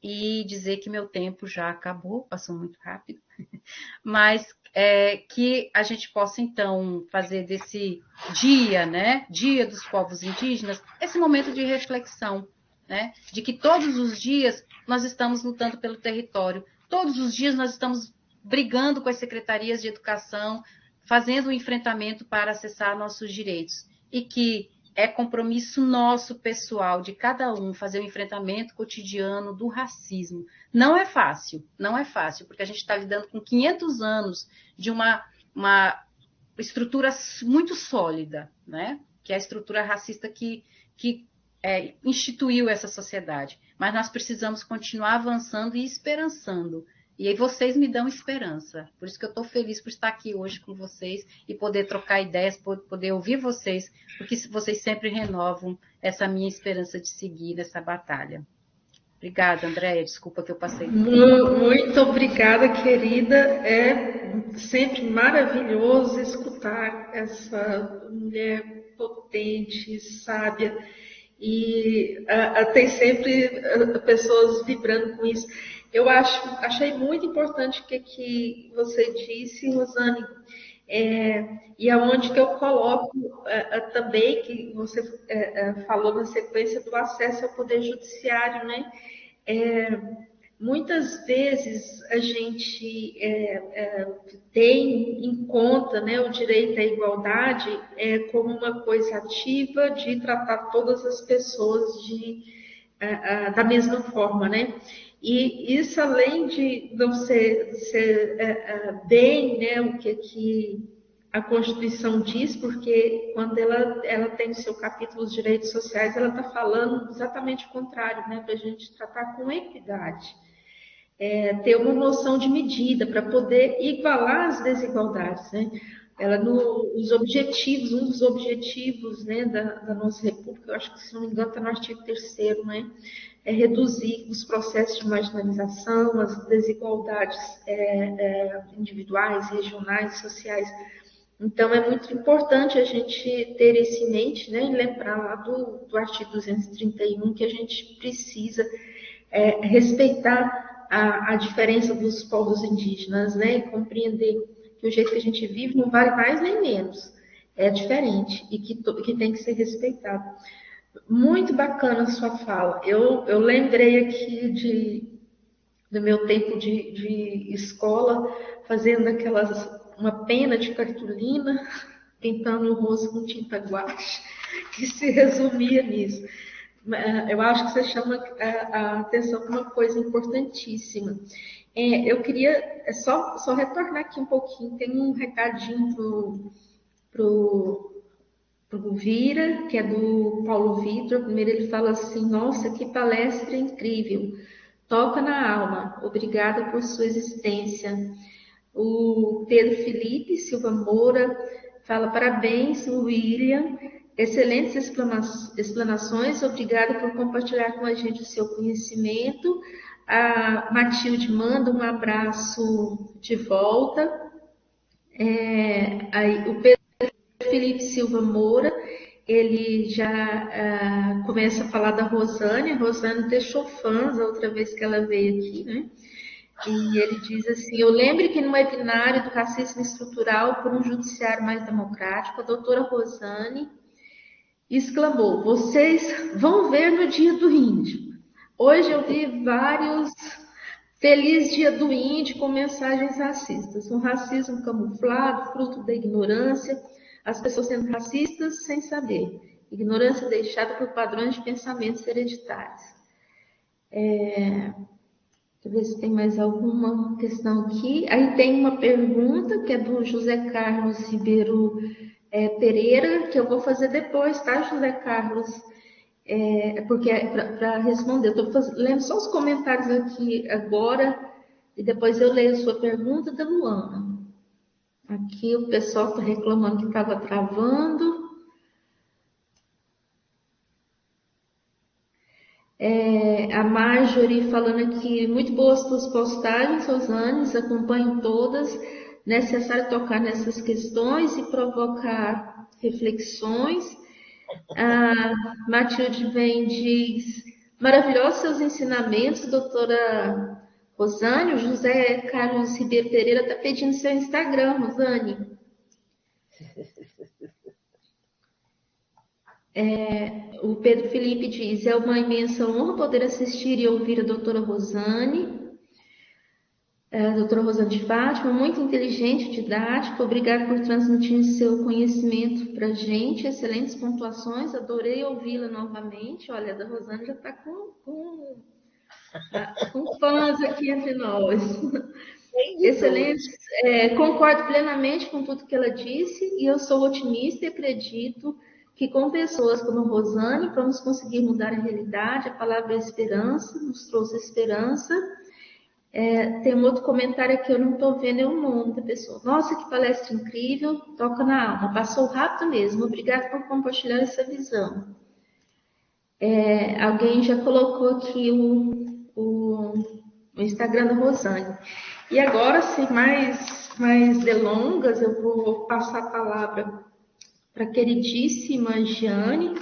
e dizer que meu tempo já acabou, passou muito rápido, mas que a gente possa, então, fazer desse dia, né, Dia dos Povos Indígenas, esse momento de reflexão, né, de que todos os dias nós estamos lutando pelo território, todos os dias nós estamos brigando com as secretarias de educação, fazendo um enfrentamento para acessar nossos direitos, e que é compromisso nosso, pessoal, de cada um, fazer o enfrentamento cotidiano do racismo. Não é fácil, porque a gente está lidando com 500 anos de uma estrutura muito sólida, né? Que é a estrutura racista que instituiu essa sociedade. Mas nós precisamos continuar avançando e esperançando. E aí vocês me dão esperança. Por isso que eu estou feliz por estar aqui hoje com vocês e poder trocar ideias, poder ouvir vocês, porque vocês sempre renovam essa minha esperança de seguir nessa batalha. Obrigada, Andréia. Desculpa que eu passei. Muito obrigada, querida. É sempre maravilhoso escutar essa mulher potente, sábia, e tem sempre pessoas vibrando com isso. Eu achei muito importante o que você disse, Rosane, e aonde que eu coloco também, que você falou na sequência do acesso ao Poder Judiciário, né? muitas vezes a gente tem em conta, né, o direito à igualdade como uma coisa ativa de tratar todas as pessoas da mesma forma, né? E isso, além de não ser bem, né, o que a Constituição diz, porque quando ela tem o seu capítulo dos direitos sociais, ela está falando exatamente o contrário, né, para a gente tratar com equidade. Ter uma noção de medida para poder igualar as desigualdades, né? Os objetivos, um dos objetivos, né, da nossa República, eu acho que, se não me engano, está no artigo 3º, né, é reduzir os processos de marginalização, as desigualdades individuais, regionais, sociais. Então, é muito importante a gente ter isso em mente, né, e lembrar lá do artigo 231 que a gente precisa respeitar a diferença dos povos indígenas, né, e compreender que o jeito que a gente vive não vale mais nem menos, é diferente e que tem que ser respeitado. Muito bacana a sua fala. Eu lembrei aqui do meu tempo de escola, fazendo uma pena de cartolina, pintando o rosto com tinta guache, que se resumia nisso. Eu acho que você chama a atenção para uma coisa importantíssima. Eu queria só retornar aqui um pouquinho, tem um recadinho para o Vira, que é do Paulo Vitor. Primeiro ele fala assim: nossa, que palestra incrível, toca na alma, obrigada por sua existência. O Pedro Felipe Silva Moura fala: parabéns, William, excelentes explanações, obrigada por compartilhar com a gente o seu conhecimento. A Matilde manda um abraço de volta. O Pedro Felipe Silva Moura, ele já começa a falar da Rosane. A Rosane deixou fãs a outra vez que ela veio aqui, né? E ele diz assim: eu lembro que no webinário do racismo estrutural por um judiciário mais democrático, a doutora Rosane exclamou: vocês vão ver no Dia do Índio. Hoje eu vi vários Feliz Dia do Índio com mensagens racistas. Um racismo camuflado, fruto da ignorância, as pessoas sendo racistas sem saber. Ignorância deixada por padrões de pensamentos hereditários. Deixa eu ver se tem mais alguma questão aqui. Aí tem uma pergunta que é do José Carlos Ribeiro Pereira, que eu vou fazer depois, tá, José Carlos? Porque para responder, eu estou lendo só os comentários aqui agora e depois eu leio a sua pergunta da Luana. Aqui o pessoal está reclamando que estava travando. A Marjorie falando aqui: muito boas suas postagens, Rosane, acompanho todas. Necessário tocar nessas questões e provocar reflexões. A Matilde vem diz: maravilhosos seus ensinamentos, doutora Rosane. O José Carlos Ribeiro Pereira está pedindo seu Instagram, Rosane. O Pedro Felipe diz: é uma imensa honra poder assistir e ouvir a doutora Rosane. A doutora Rosane de Fátima, muito inteligente, didática, obrigada por transmitir seu conhecimento para a gente, excelentes pontuações, adorei ouvi-la novamente. Olha, a da Rosane já está com fãs aqui entre nós. Excelente, concordo plenamente com tudo que ela disse e eu sou otimista e acredito que com pessoas como a Rosane vamos conseguir mudar a realidade. A palavra esperança nos trouxe esperança. Tem um outro comentário aqui, eu não estou vendo o nome da pessoa. Nossa, que palestra incrível, toca na alma, passou rápido mesmo, obrigada por compartilhar essa visão. Alguém já colocou aqui o Instagram da Rosane. E agora, sem mais delongas, eu vou passar a palavra para a queridíssima Jane,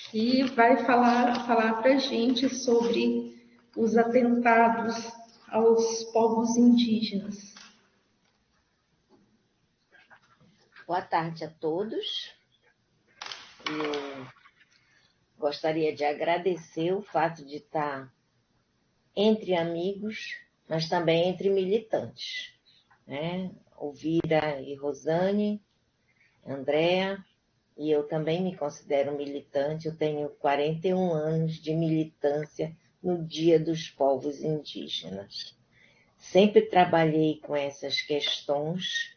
que vai falar para a gente sobre os atentados aos povos indígenas. Boa tarde a todos. Eu gostaria de agradecer o fato de estar entre amigos, mas também entre militantes, né? Elvira e Rosane, Andréa, e eu também me considero militante, eu tenho 41 anos de militância no Dia dos Povos Indígenas. Sempre trabalhei com essas questões,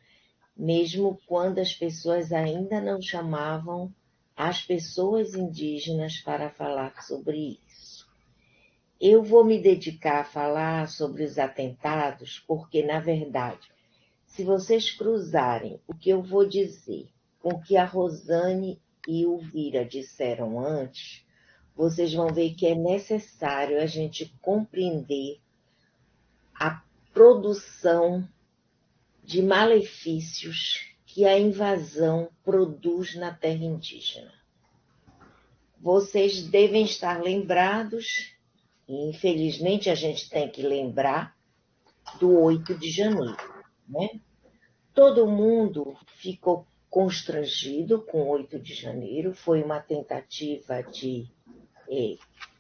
mesmo quando as pessoas ainda não chamavam as pessoas indígenas para falar sobre isso. Eu vou me dedicar a falar sobre os atentados, porque, na verdade, se vocês cruzarem o que eu vou dizer com o que a Rosane e o Vira disseram antes, vocês vão ver que é necessário a gente compreender a produção de malefícios que a invasão produz na terra indígena. Vocês devem estar lembrados, e infelizmente a gente tem que lembrar, do 8 de janeiro, né? Todo mundo ficou constrangido com o 8 de janeiro, foi uma tentativa de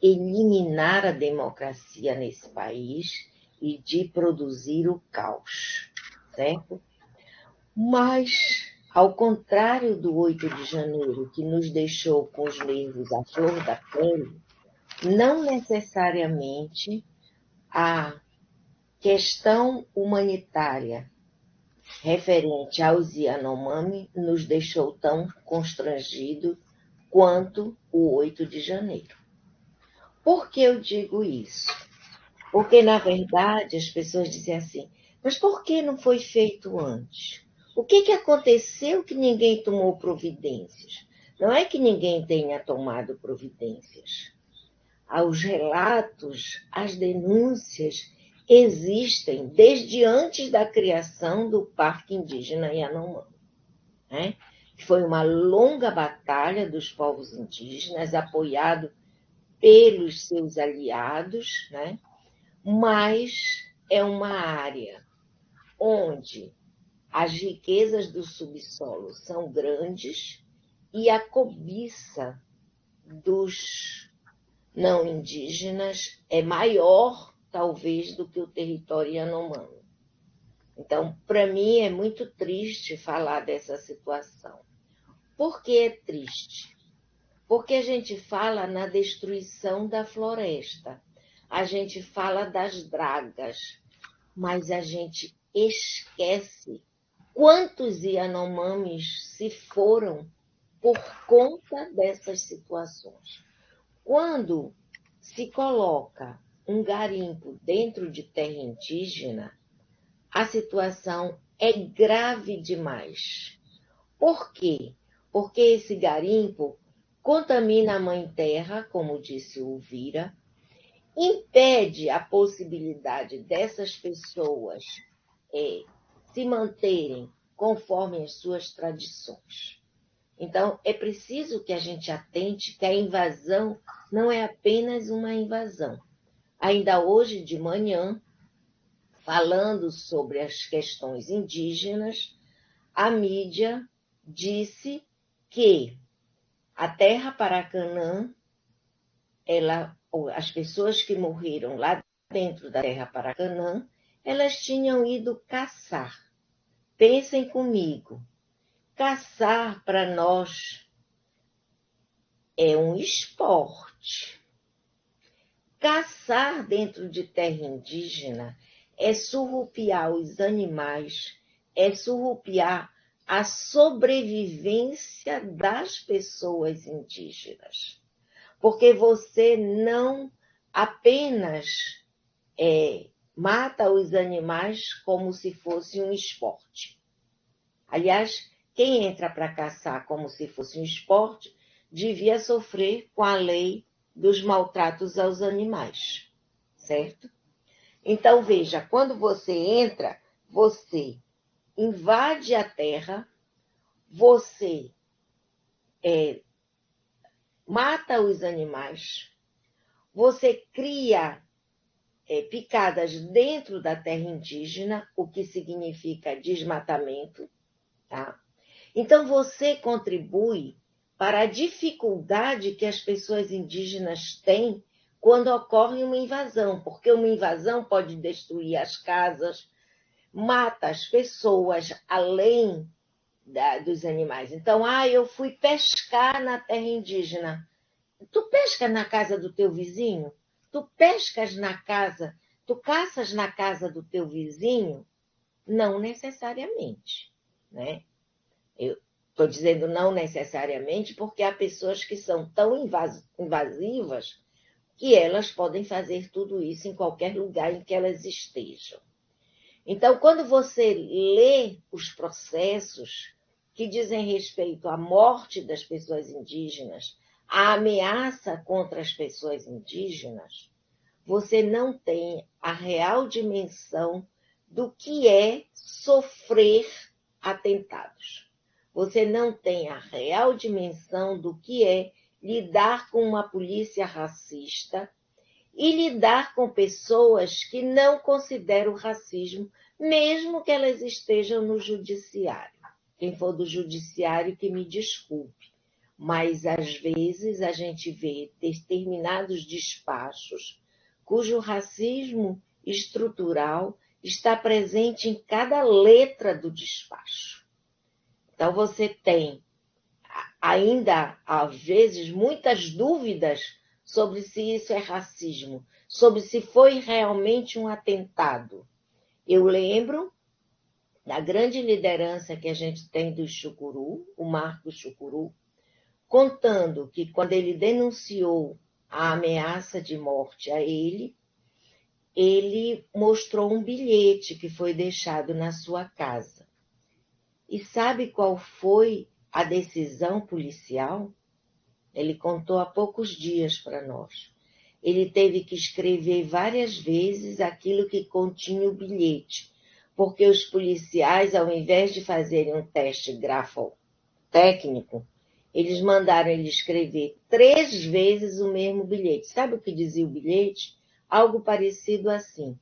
eliminar a democracia nesse país e de produzir o caos, certo? Mas, ao contrário do 8 de janeiro, que nos deixou com os nervos à flor da pele, não necessariamente a questão humanitária referente aos Yanomami nos deixou tão constrangidos quanto o 8 de janeiro. Por que eu digo isso? Porque, na verdade, as pessoas dizem assim, mas por que não foi feito antes? O que aconteceu que ninguém tomou providências? Não é que ninguém tenha tomado providências. Os relatos, as denúncias existem desde antes da criação do Parque Indígena Yanomami, né? Foi uma longa batalha dos povos indígenas, apoiado pelos seus aliados, né? Mas é uma área onde as riquezas do subsolo são grandes e a cobiça dos não indígenas é maior, talvez, do que o território Yanomami. Então, para mim, é muito triste falar dessa situação. Por que é triste? Porque a gente fala na destruição da floresta, a gente fala das dragas, mas a gente esquece quantos Yanomamis se foram por conta dessas situações. Quando se coloca um garimpo dentro de terra indígena, a situação é grave demais. Por quê? Porque esse garimpo contamina a mãe terra, como disse o Vira, impede a possibilidade dessas pessoas se manterem conforme as suas tradições. Então, é preciso que a gente atente que a invasão não é apenas uma invasão. Ainda hoje de manhã, falando sobre as questões indígenas, a mídia disse que a terra Paracanã, as pessoas que morreram lá dentro da terra Paracanã, elas tinham ido caçar. Pensem comigo, caçar para nós é um esporte. Caçar dentro de terra indígena é surrupiar os animais, é surrupiar a sobrevivência das pessoas indígenas. Porque você não apenas mata os animais como se fosse um esporte. Aliás, quem entra para caçar como se fosse um esporte devia sofrer com a lei dos maltratos aos animais, certo? Então, veja, quando você entra, você invade a terra, você mata os animais, você cria picadas dentro da terra indígena, o que significa desmatamento, tá? Então, você contribui para a dificuldade que as pessoas indígenas têm quando ocorre uma invasão, porque uma invasão pode destruir as casas, mata as pessoas, além dos animais. Então, eu fui pescar na terra indígena. Tu pesca na casa do teu vizinho? Tu pescas na casa, tu caças na casa do teu vizinho? Não necessariamente, né? Eu estou dizendo não necessariamente porque há pessoas que são tão invasivas que elas podem fazer tudo isso em qualquer lugar em que elas estejam. Então, quando você lê os processos que dizem respeito à morte das pessoas indígenas, à ameaça contra as pessoas indígenas, você não tem a real dimensão do que é sofrer atentados. Você não tem a real dimensão do que é lidar com uma polícia racista e lidar com pessoas que não consideram o racismo, mesmo que elas estejam no judiciário. Quem for do judiciário que me desculpe, mas às vezes a gente vê determinados despachos cujo racismo estrutural está presente em cada letra do despacho. Então você tem ainda, às vezes, muitas dúvidas sobre se isso é racismo, sobre se foi realmente um atentado. Eu lembro da grande liderança que a gente tem do Chucuru, o Marcos Chucuru, contando que quando ele denunciou a ameaça de morte a ele mostrou um bilhete que foi deixado na sua casa. E sabe qual foi a decisão policial? Ele contou há poucos dias para nós. Ele teve que escrever várias vezes aquilo que continha o bilhete, porque os policiais, ao invés de fazerem um teste grafotécnico, eles mandaram ele escrever 3 vezes o mesmo bilhete. Sabe o que dizia o bilhete? Algo parecido assim: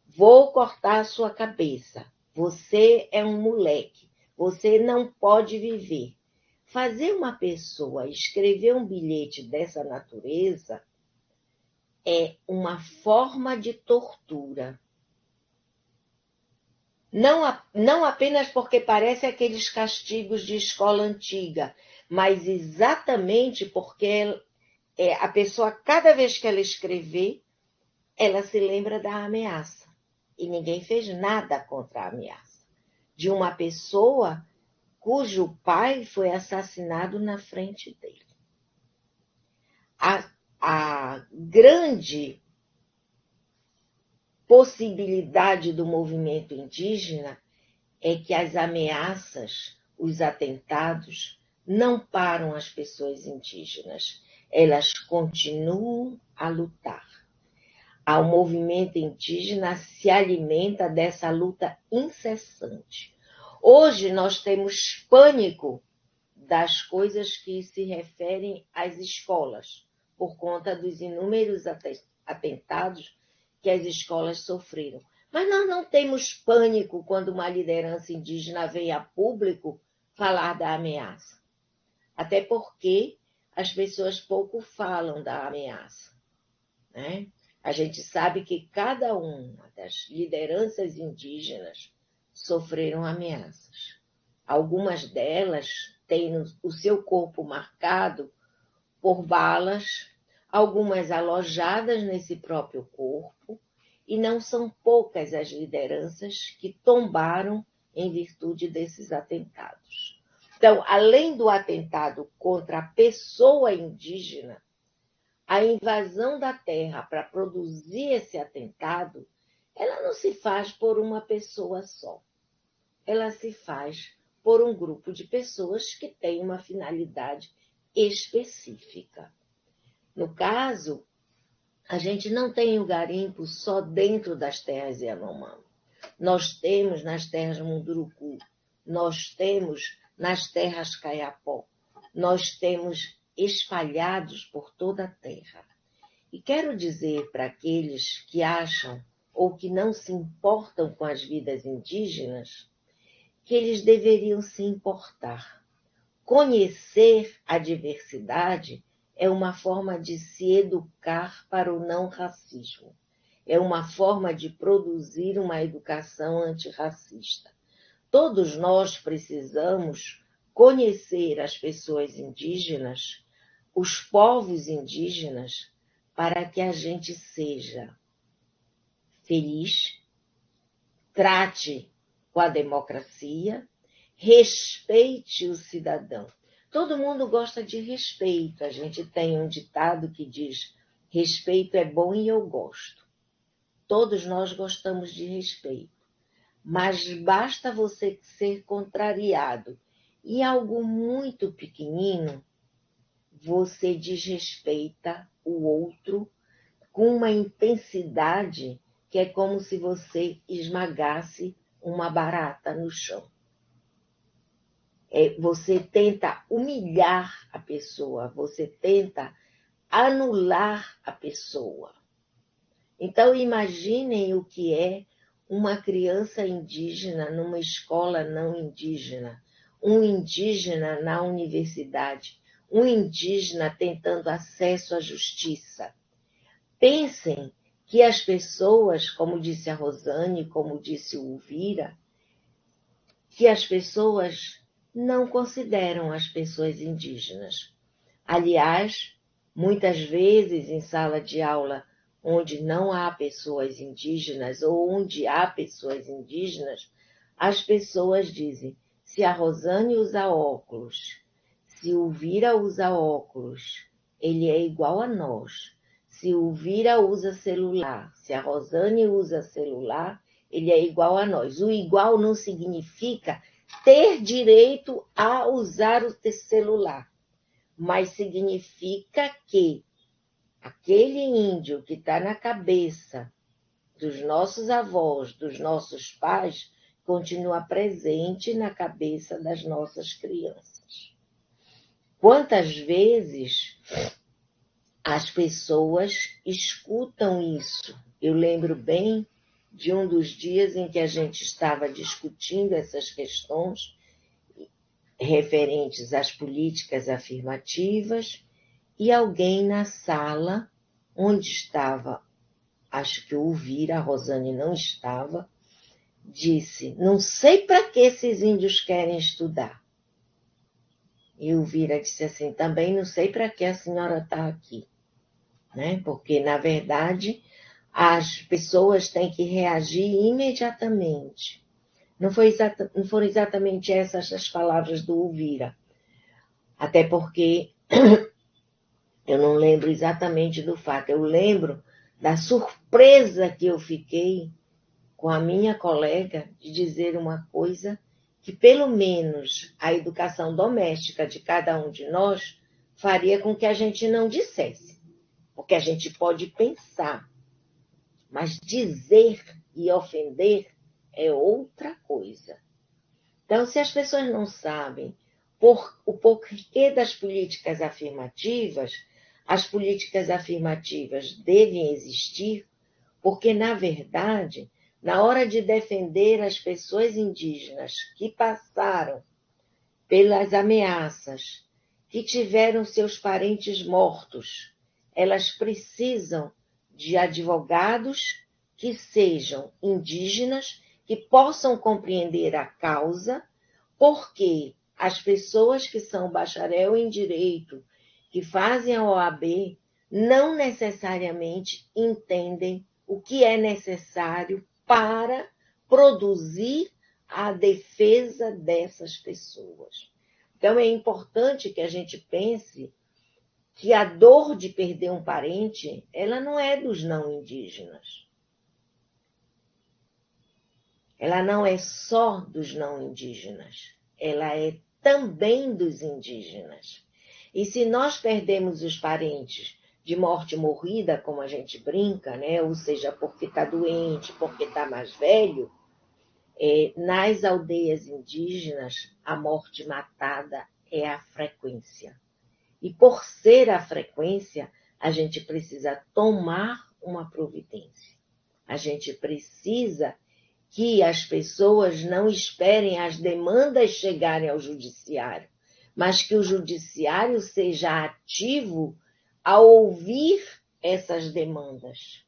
vou cortar a sua cabeça, você é um moleque, você não pode viver. Fazer uma pessoa escrever um bilhete dessa natureza é uma forma de tortura. Não apenas porque parece aqueles castigos de escola antiga, mas exatamente porque a pessoa, cada vez que ela escrever, ela se lembra da ameaça. E ninguém fez nada contra a ameaça de uma pessoa cujo pai foi assassinado na frente dele. A grande possibilidade do movimento indígena é que as ameaças, os atentados, não param as pessoas indígenas. Elas continuam a lutar. O movimento indígena se alimenta dessa luta incessante. Hoje nós temos pânico das coisas que se referem às escolas, por conta dos inúmeros atentados que as escolas sofreram. Mas nós não temos pânico quando uma liderança indígena vem a público falar da ameaça. Até porque as pessoas pouco falam da ameaça, né? A gente sabe que cada uma das lideranças indígenas sofreram ameaças. Algumas delas têm o seu corpo marcado por balas, algumas alojadas nesse próprio corpo, e não são poucas as lideranças que tombaram em virtude desses atentados. Então, além do atentado contra a pessoa indígena, a invasão da terra para produzir esse atentado, ela não se faz por uma pessoa só. Ela se faz por um grupo de pessoas que tem uma finalidade específica. No caso, a gente não tem o garimpo só dentro das terras Yanomami. Nós temos nas terras Munduruku, nós temos nas terras Kayapó, nós temos espalhados por toda a terra. E quero dizer para aqueles que acham ou que não se importam com as vidas indígenas, que eles deveriam se importar. Conhecer a diversidade é uma forma de se educar para o não racismo. É uma forma de produzir uma educação antirracista. Todos nós precisamos conhecer as pessoas indígenas, os povos indígenas, para que a gente seja feliz, trate com a democracia, respeite o cidadão. Todo mundo gosta de respeito. A gente tem um ditado que diz: respeito é bom e eu gosto. Todos nós gostamos de respeito. Mas basta você ser contrariado em algo muito pequenino, você desrespeita o outro com uma intensidade que é como se você esmagasse uma barata no chão. Você tenta humilhar a pessoa, você tenta anular a pessoa. Então, imaginem o que é uma criança indígena numa escola não indígena, um indígena na universidade, um indígena tentando acesso à justiça. Pensem que as pessoas, como disse a Rosane, como disse o Uvira, que as pessoas não consideram as pessoas indígenas. Aliás, muitas vezes em sala de aula onde não há pessoas indígenas ou onde há pessoas indígenas, as pessoas dizem: se a Rosane usa óculos, se o Uvira usa óculos, ele é igual a nós. Se o Uvira usa celular, se a Rosane usa celular, ele é igual a nós. O igual não significa ter direito a usar o celular, mas significa que aquele índio que está na cabeça dos nossos avós, dos nossos pais, continua presente na cabeça das nossas crianças. Quantas vezes as pessoas escutam isso? Eu lembro bem de um dos dias em que a gente estava discutindo essas questões referentes às políticas afirmativas e alguém na sala onde estava, acho que o Uvira, a Rosane não estava, disse: não sei para que esses índios querem estudar. E o Uvira disse assim: também não sei para que a senhora está aqui, né? Porque, na verdade, as pessoas têm que reagir imediatamente. Não foram exatamente essas as palavras do Uvira, até porque eu não lembro exatamente do fato. Eu lembro da surpresa que eu fiquei com a minha colega de dizer uma coisa que, pelo menos, a educação doméstica de cada um de nós faria com que a gente não dissesse. Porque a gente pode pensar, mas dizer e ofender é outra coisa. Então, se as pessoas não sabem o porquê das políticas afirmativas, as políticas afirmativas devem existir, porque, na verdade, na hora de defender as pessoas indígenas que passaram pelas ameaças, que tiveram seus parentes mortos, elas precisam de advogados que sejam indígenas, que possam compreender a causa, porque as pessoas que são bacharel em direito, que fazem a OAB, não necessariamente entendem o que é necessário para produzir a defesa dessas pessoas. Então, é importante que a gente pense que a dor de perder um parente, ela não é dos não indígenas. Ela não é só dos não indígenas, ela é também dos indígenas. E se nós perdemos os parentes de morte morrida, como a gente brinca, né? Ou seja, porque está doente, porque está mais velho, nas aldeias indígenas, a morte matada é a frequência. E por ser a frequência, a gente precisa tomar uma providência. A gente precisa que as pessoas não esperem as demandas chegarem ao judiciário, mas que o judiciário seja ativo a ouvir essas demandas.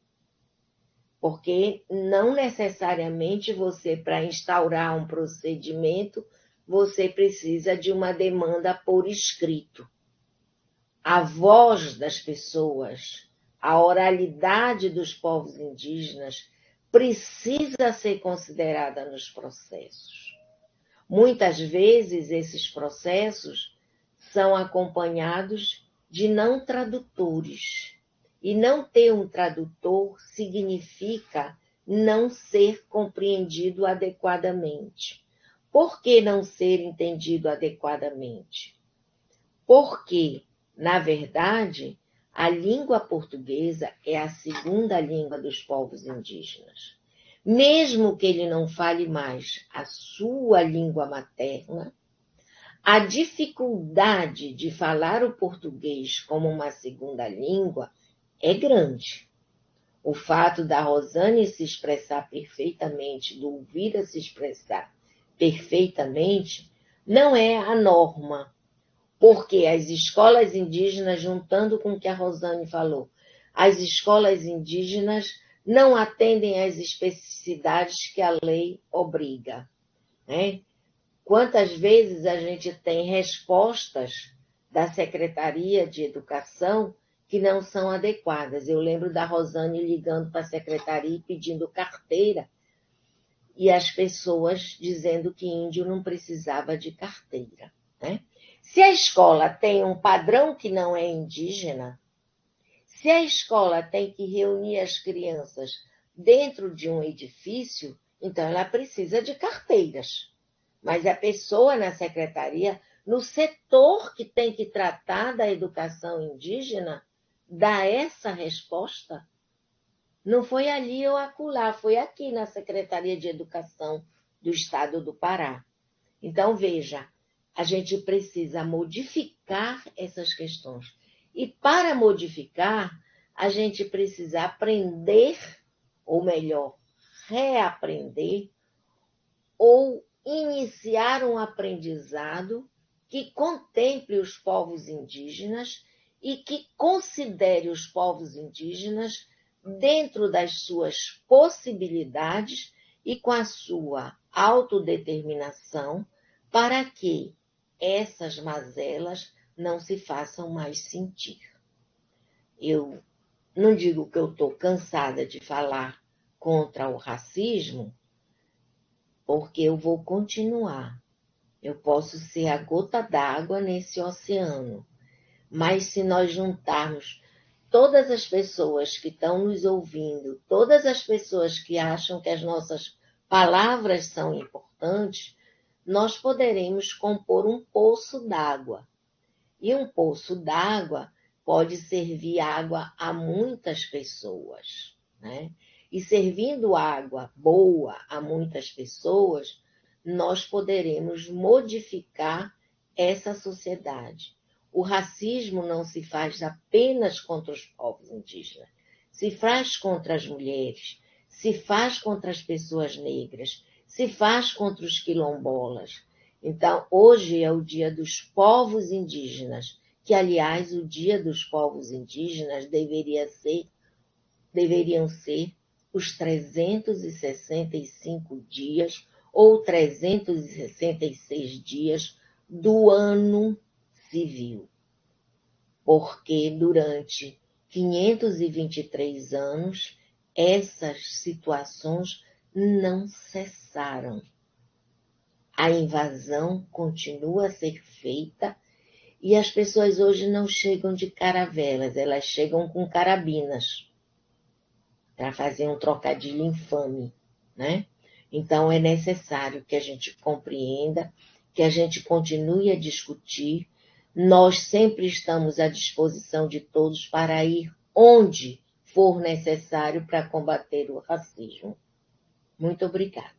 Porque não necessariamente você, para instaurar um procedimento, você precisa de uma demanda por escrito. A voz das pessoas, a oralidade dos povos indígenas precisa ser considerada nos processos. Muitas vezes esses processos são acompanhados de não tradutores. E não ter um tradutor significa não ser compreendido adequadamente. Por que não ser entendido adequadamente? Porque, na verdade, a língua portuguesa é a segunda língua dos povos indígenas. Mesmo que ele não fale mais a sua língua materna, a dificuldade de falar o português como uma segunda língua é grande. O fato da Rosane se expressar perfeitamente, do Elvira se expressar perfeitamente, não é a norma, porque as escolas indígenas, juntando com o que a Rosane falou, as escolas indígenas não atendem às especificidades que a lei obriga, né? Quantas vezes a gente tem respostas da Secretaria de Educação que não são adequadas. Eu lembro da Rosane ligando para a secretaria e pedindo carteira, e as pessoas dizendo que índio não precisava de carteira, né? Se a escola tem um padrão que não é indígena, se a escola tem que reunir as crianças dentro de um edifício, então ela precisa de carteiras. Mas a pessoa na secretaria, no setor que tem que tratar da educação indígena, dá essa resposta? Não foi ali ou acolá, foi aqui na Secretaria de Educação do Estado do Pará. Então, veja, a gente precisa modificar essas questões. E para modificar, a gente precisa aprender, ou melhor, reaprender, ou iniciar um aprendizado que contemple os povos indígenas e que considere os povos indígenas dentro das suas possibilidades e com a sua autodeterminação, para que essas mazelas não se façam mais sentir. Eu não digo que eu estou cansada de falar contra o racismo, porque eu vou continuar. Eu posso ser a gota d'água nesse oceano, mas se nós juntarmos todas as pessoas que estão nos ouvindo, todas as pessoas que acham que as nossas palavras são importantes, nós poderemos compor um poço d'água. E um poço d'água pode servir água a muitas pessoas, né? E servindo água boa a muitas pessoas, nós poderemos modificar essa sociedade. O racismo não se faz apenas contra os povos indígenas, se faz contra as mulheres, se faz contra as pessoas negras, se faz contra os quilombolas. Então, hoje é o Dia dos Povos Indígenas, que, aliás, o Dia dos Povos Indígenas deveriam ser os 365 dias ou 366 dias do ano civil, porque durante 523 anos essas situações não cessaram. A invasão continua a ser feita e as pessoas hoje não chegam de caravelas, elas chegam com carabinas, para fazer um trocadilho infame, né? Então é necessário que a gente compreenda, que a gente continue a discutir. Nós sempre estamos à disposição de todos para ir onde for necessário para combater o racismo. Muito obrigada.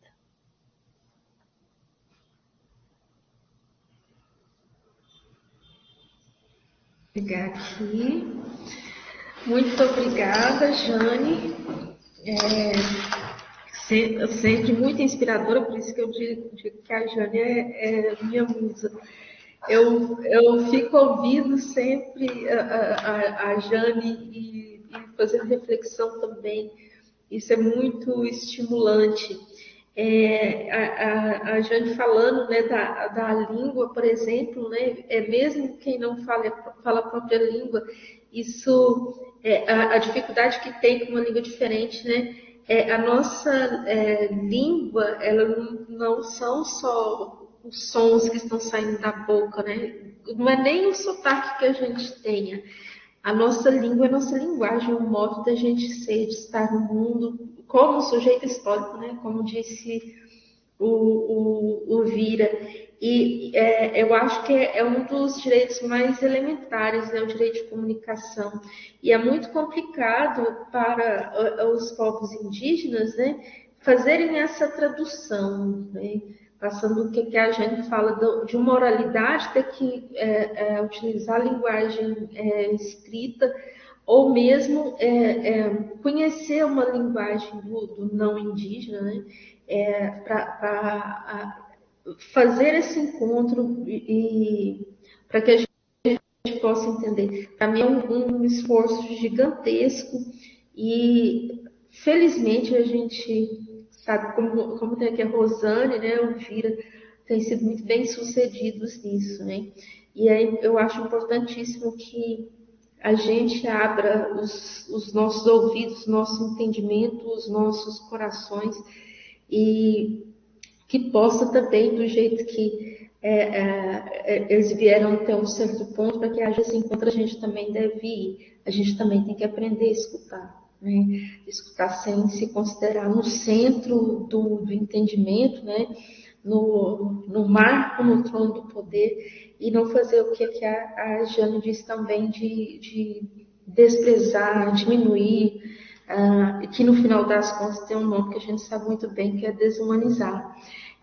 Vou pegar aqui. Muito obrigada, Jane. Sempre muito inspiradora, por isso que eu digo que a Jane é minha musa. Eu fico ouvindo sempre a Jane e fazendo reflexão também. Isso é muito estimulante. A Jane falando, né, da língua, por exemplo, né, mesmo quem não fala a própria língua, isso a dificuldade que tem com uma língua diferente, né? A nossa língua, ela não são só os sons que estão saindo da boca, né? Não é nem o sotaque que a gente tenha. A nossa língua é a nossa linguagem, o modo da gente ser, de estar no mundo, como sujeito histórico, né? Como disse o Vira. E eu acho que é um dos direitos mais elementares, né? O direito de comunicação. E é muito complicado para os povos indígenas, né? Fazerem essa tradução, né? Passando o que a gente fala de uma oralidade, ter que utilizar a linguagem escrita, ou mesmo conhecer uma linguagem do não indígena, né? Para fazer esse encontro e para que a gente possa entender. Para mim é um esforço gigantesco e felizmente a gente sabe como tem aqui a Rosane, né, o Vira, tem sido muito bem sucedidos nisso, né? E aí eu acho importantíssimo que a gente abra os nossos ouvidos, nosso entendimento, os nossos corações e que possa também, do jeito que eles vieram até um certo ponto, para que haja esse encontro, a gente também deve ir. A gente também tem que aprender a escutar, né? Escutar sem se considerar no centro do entendimento, né? No marco, no trono do poder, e não fazer o que a Jane disse também, de desprezar, diminuir, que no final das contas tem um nome que a gente sabe muito bem, que é desumanizar.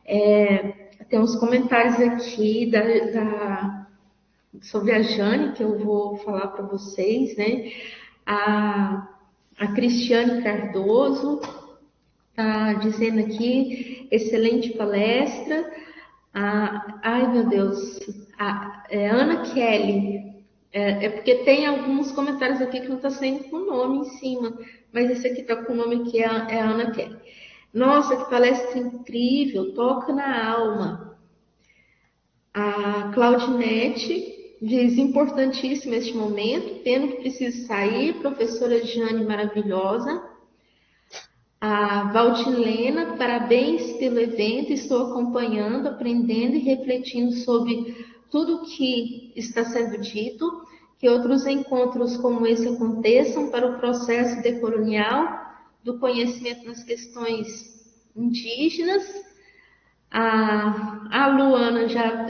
Tem uns comentários aqui sobre a Jane, que eu vou falar para vocês, né? A Cristiane Cardoso está dizendo aqui, excelente palestra. Ai, meu Deus, Ana Kelly. Porque tem alguns comentários aqui que não está saindo com o nome em cima, mas esse aqui está com o nome que é a Ana Kelly. Nossa, que palestra incrível, toca na alma. A Claudinete diz, importantíssimo este momento, pena que preciso sair, professora Jane maravilhosa. A Valdilena, parabéns pelo evento, estou acompanhando, aprendendo e refletindo sobre tudo o que está sendo dito, que outros encontros como esse aconteçam para o processo decolonial do conhecimento nas questões indígenas. A Luana já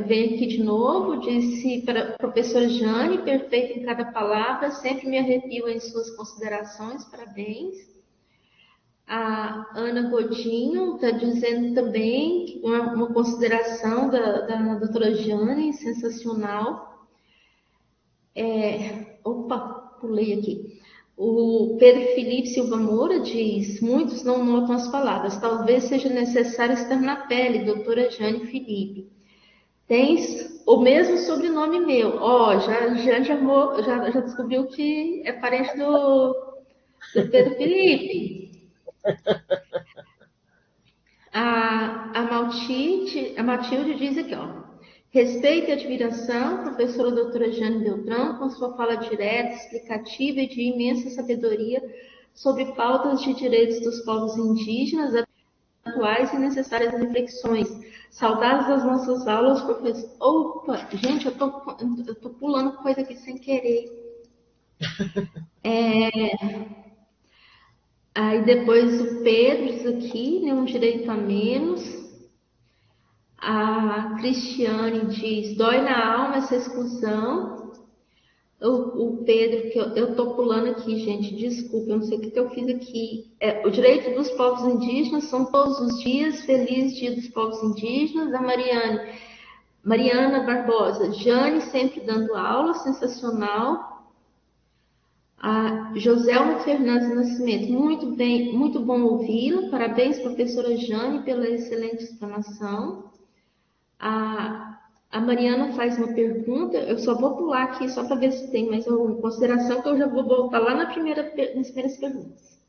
vem aqui de novo, disse para a professora Jane, perfeita em cada palavra, sempre me arrepio em suas considerações, parabéns. A Ana Godinho está dizendo também uma consideração da doutora Jane, sensacional. Pulei aqui. O Pedro Felipe Silva Moura diz, muitos não notam as palavras, talvez seja necessário estar na pele, doutora Jane Felipe. Tens o mesmo sobrenome meu. Já descobriu que é parente do Pedro Felipe. A Matilde diz aqui, respeito e admiração, professora doutora Jane Beltrão, com sua fala direta, explicativa e de imensa sabedoria sobre pautas de direitos dos povos indígenas, atuais e necessárias reflexões. Saudades das nossas aulas, professor. Opa, gente, eu tô pulando coisa aqui sem querer. Aí depois o Pedro diz aqui, nenhum direito a menos. A Cristiane diz, dói na alma essa exclusão. O Pedro, que eu estou pulando aqui, gente, desculpa, eu não sei o que eu fiz aqui. O direito dos povos indígenas são todos os dias, feliz dia dos povos indígenas. A Mariana Barbosa, Jane sempre dando aula, sensacional. A Joselma Fernandes Nascimento, muito bem, muito bom ouvi-la. Parabéns, professora Jane, pela excelente explanação. A A Mariana faz uma pergunta, eu só vou pular aqui só para ver se tem mais alguma consideração, que eu já vou voltar lá nas primeiras perguntas.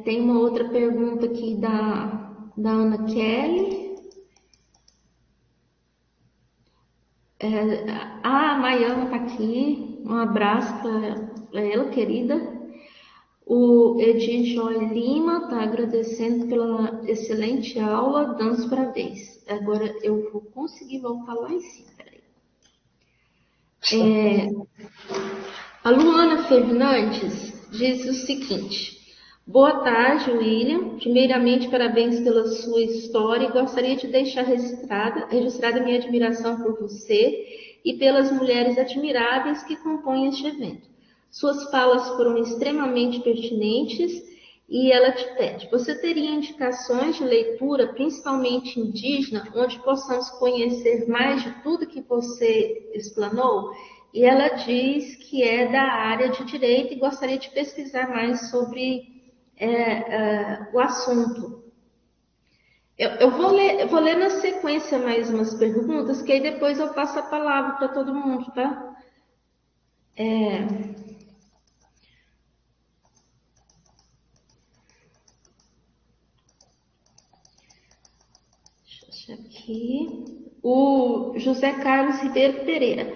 Tem uma outra pergunta aqui da Ana Kelly. A Maiana está aqui, um abraço para ela, querida. O Edir Joy Lima está agradecendo pela excelente aula, dando parabéns. Agora eu vou conseguir voltar lá em cima. A Luana Fernandes diz o seguinte: boa tarde, William. Primeiramente, parabéns pela sua história e gostaria de deixar registrada minha admiração por você e pelas mulheres admiráveis que compõem este evento. Suas falas foram extremamente pertinentes e ela te pede: você teria indicações de leitura, principalmente indígena, onde possamos conhecer mais de tudo que você explanou? E ela diz que é da área de direito e gostaria de pesquisar mais sobre o assunto. Eu vou ler na sequência mais umas perguntas, que aí depois eu passo a palavra para todo mundo, tá? Aqui. O José Carlos Ribeiro Pereira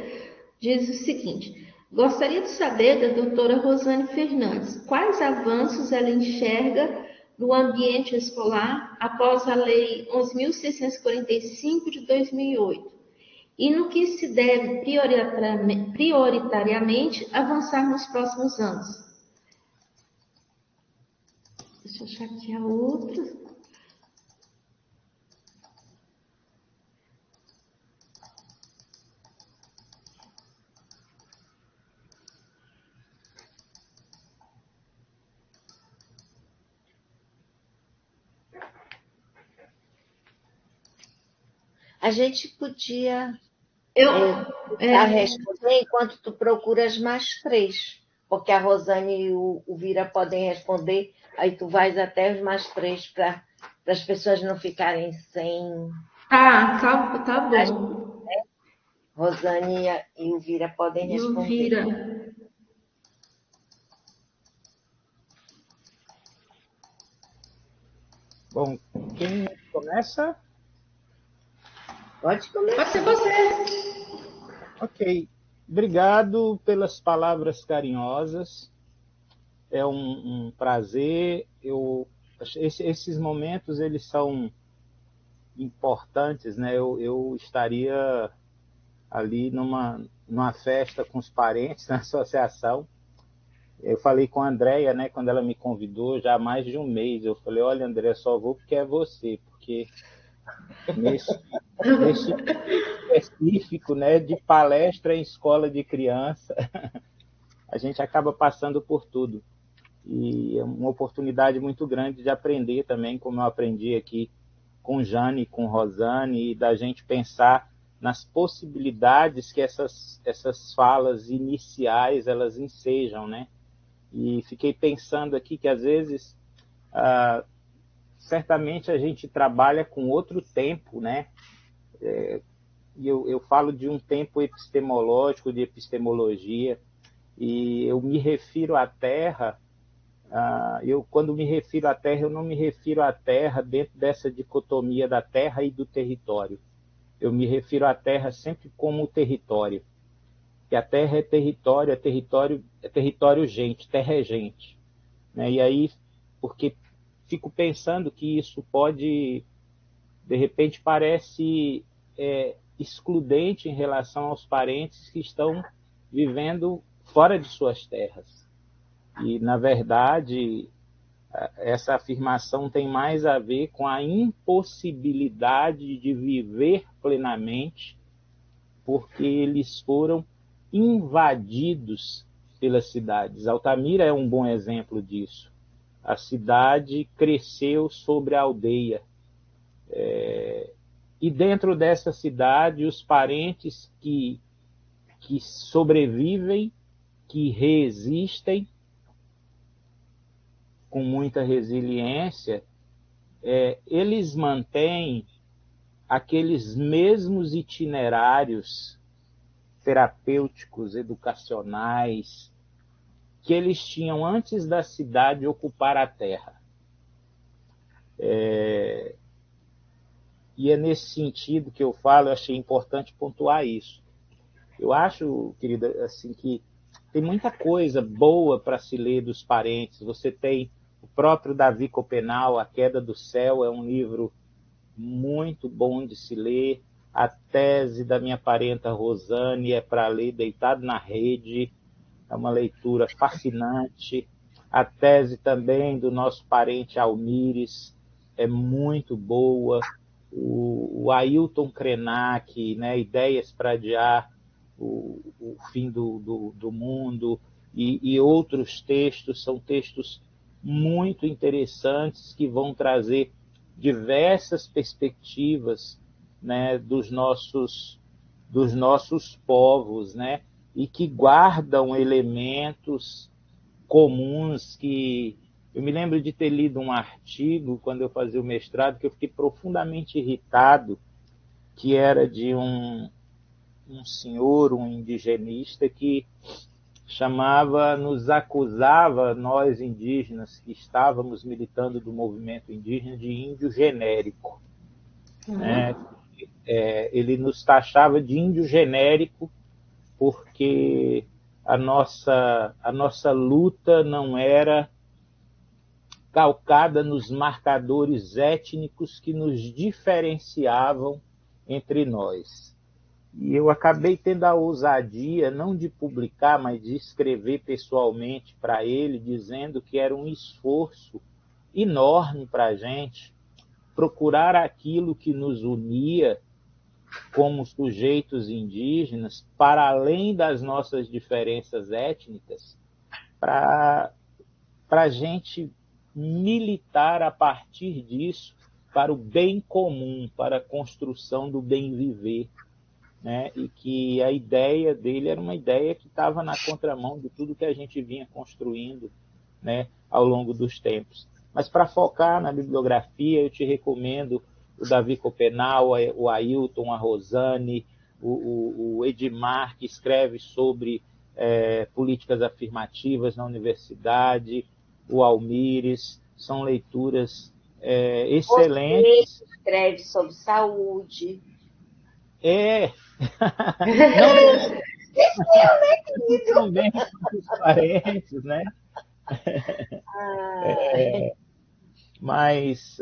diz o seguinte: gostaria de saber da doutora Rosane Fernandes quais avanços ela enxerga no ambiente escolar após a Lei 11.645 de 2008 e no que se deve prioritariamente avançar nos próximos anos. Deixa eu achar aqui a outra. A gente podia responder enquanto tu procuras mais 3, porque a Rosane e o Vira podem responder, aí tu vais até os mais 3 para as pessoas não ficarem sem... Tá bom. Rosane e o Vira podem responder. Vira. Bom, quem começa? Pode começar. Pode ser você. Ok. Obrigado pelas palavras carinhosas. É um prazer. Esses momentos, eles são importantes, né? Eu estaria ali numa festa com os parentes na associação. Eu falei com a Andréia, né, quando ela me convidou, já há mais de um mês. Eu falei: olha, Andréia, só vou porque é você, porque nesse específico, né, de palestra em escola de criança, a gente acaba passando por tudo. E é uma oportunidade muito grande de aprender também, como eu aprendi aqui com Jane, com Rosane, e da gente pensar nas possibilidades que essas falas iniciais elas ensejam, né? E fiquei pensando aqui que às vezes certamente a gente trabalha com outro tempo, né? E eu falo de um tempo epistemológico, de epistemologia, e eu me refiro à Terra. Quando me refiro à Terra, eu não me refiro à Terra dentro dessa dicotomia da Terra e do território. Eu me refiro à Terra sempre como território. Que a Terra é território, é território gente, terra é gente. Né? E aí, porque fico pensando que isso pode, de repente, parece excludente em relação aos parentes que estão vivendo fora de suas terras. E, na verdade, essa afirmação tem mais a ver com a impossibilidade de viver plenamente, porque eles foram invadidos pelas cidades. Altamira é um bom exemplo disso. A cidade cresceu sobre a aldeia. E dentro dessa cidade, os parentes que sobrevivem, que resistem com muita resiliência, eles mantêm aqueles mesmos itinerários terapêuticos, educacionais, que eles tinham antes da cidade ocupar a terra. E é nesse sentido que eu falo, eu achei importante pontuar isso. Eu acho, querida, assim, que tem muita coisa boa para se ler dos parentes. Você tem o próprio Davi Copenau, A Queda do Céu, é um livro muito bom de se ler. A tese da minha parenta Rosane é para ler deitado na rede, é uma leitura fascinante. A tese também do nosso parente Almires é muito boa. O Ailton Krenak, né, Ideias para Adiar o Fim do Mundo, e outros textos, são textos muito interessantes que vão trazer diversas perspectivas, né, dos nossos povos, né, e que guardam elementos comuns que... Eu me lembro de ter lido um artigo, quando eu fazia o mestrado, que eu fiquei profundamente irritado, que era de um senhor, um indigenista, que nos acusava, nós indígenas, que estávamos militando do movimento indígena, de índio genérico. Né? Ele nos taxava de índio genérico porque a nossa luta não era calcada nos marcadores étnicos que nos diferenciavam entre nós. E eu acabei tendo a ousadia, não de publicar, mas de escrever pessoalmente para ele, dizendo que era um esforço enorme para a gente procurar aquilo que nos unia como sujeitos indígenas, para além das nossas diferenças étnicas, para a gente militar a partir disso para o bem comum, para a construção do bem viver. Né? E que a ideia dele era uma ideia que estava na contramão de tudo que a gente vinha construindo, né, ao longo dos tempos. Mas para focar na bibliografia, eu te recomendo o Davi Copenau, o Ailton, a Rosane, o Edmar, que escreve sobre políticas afirmativas na universidade, o Almires. São leituras excelentes. Você escreve sobre saúde. Não também os parentes, né? Mas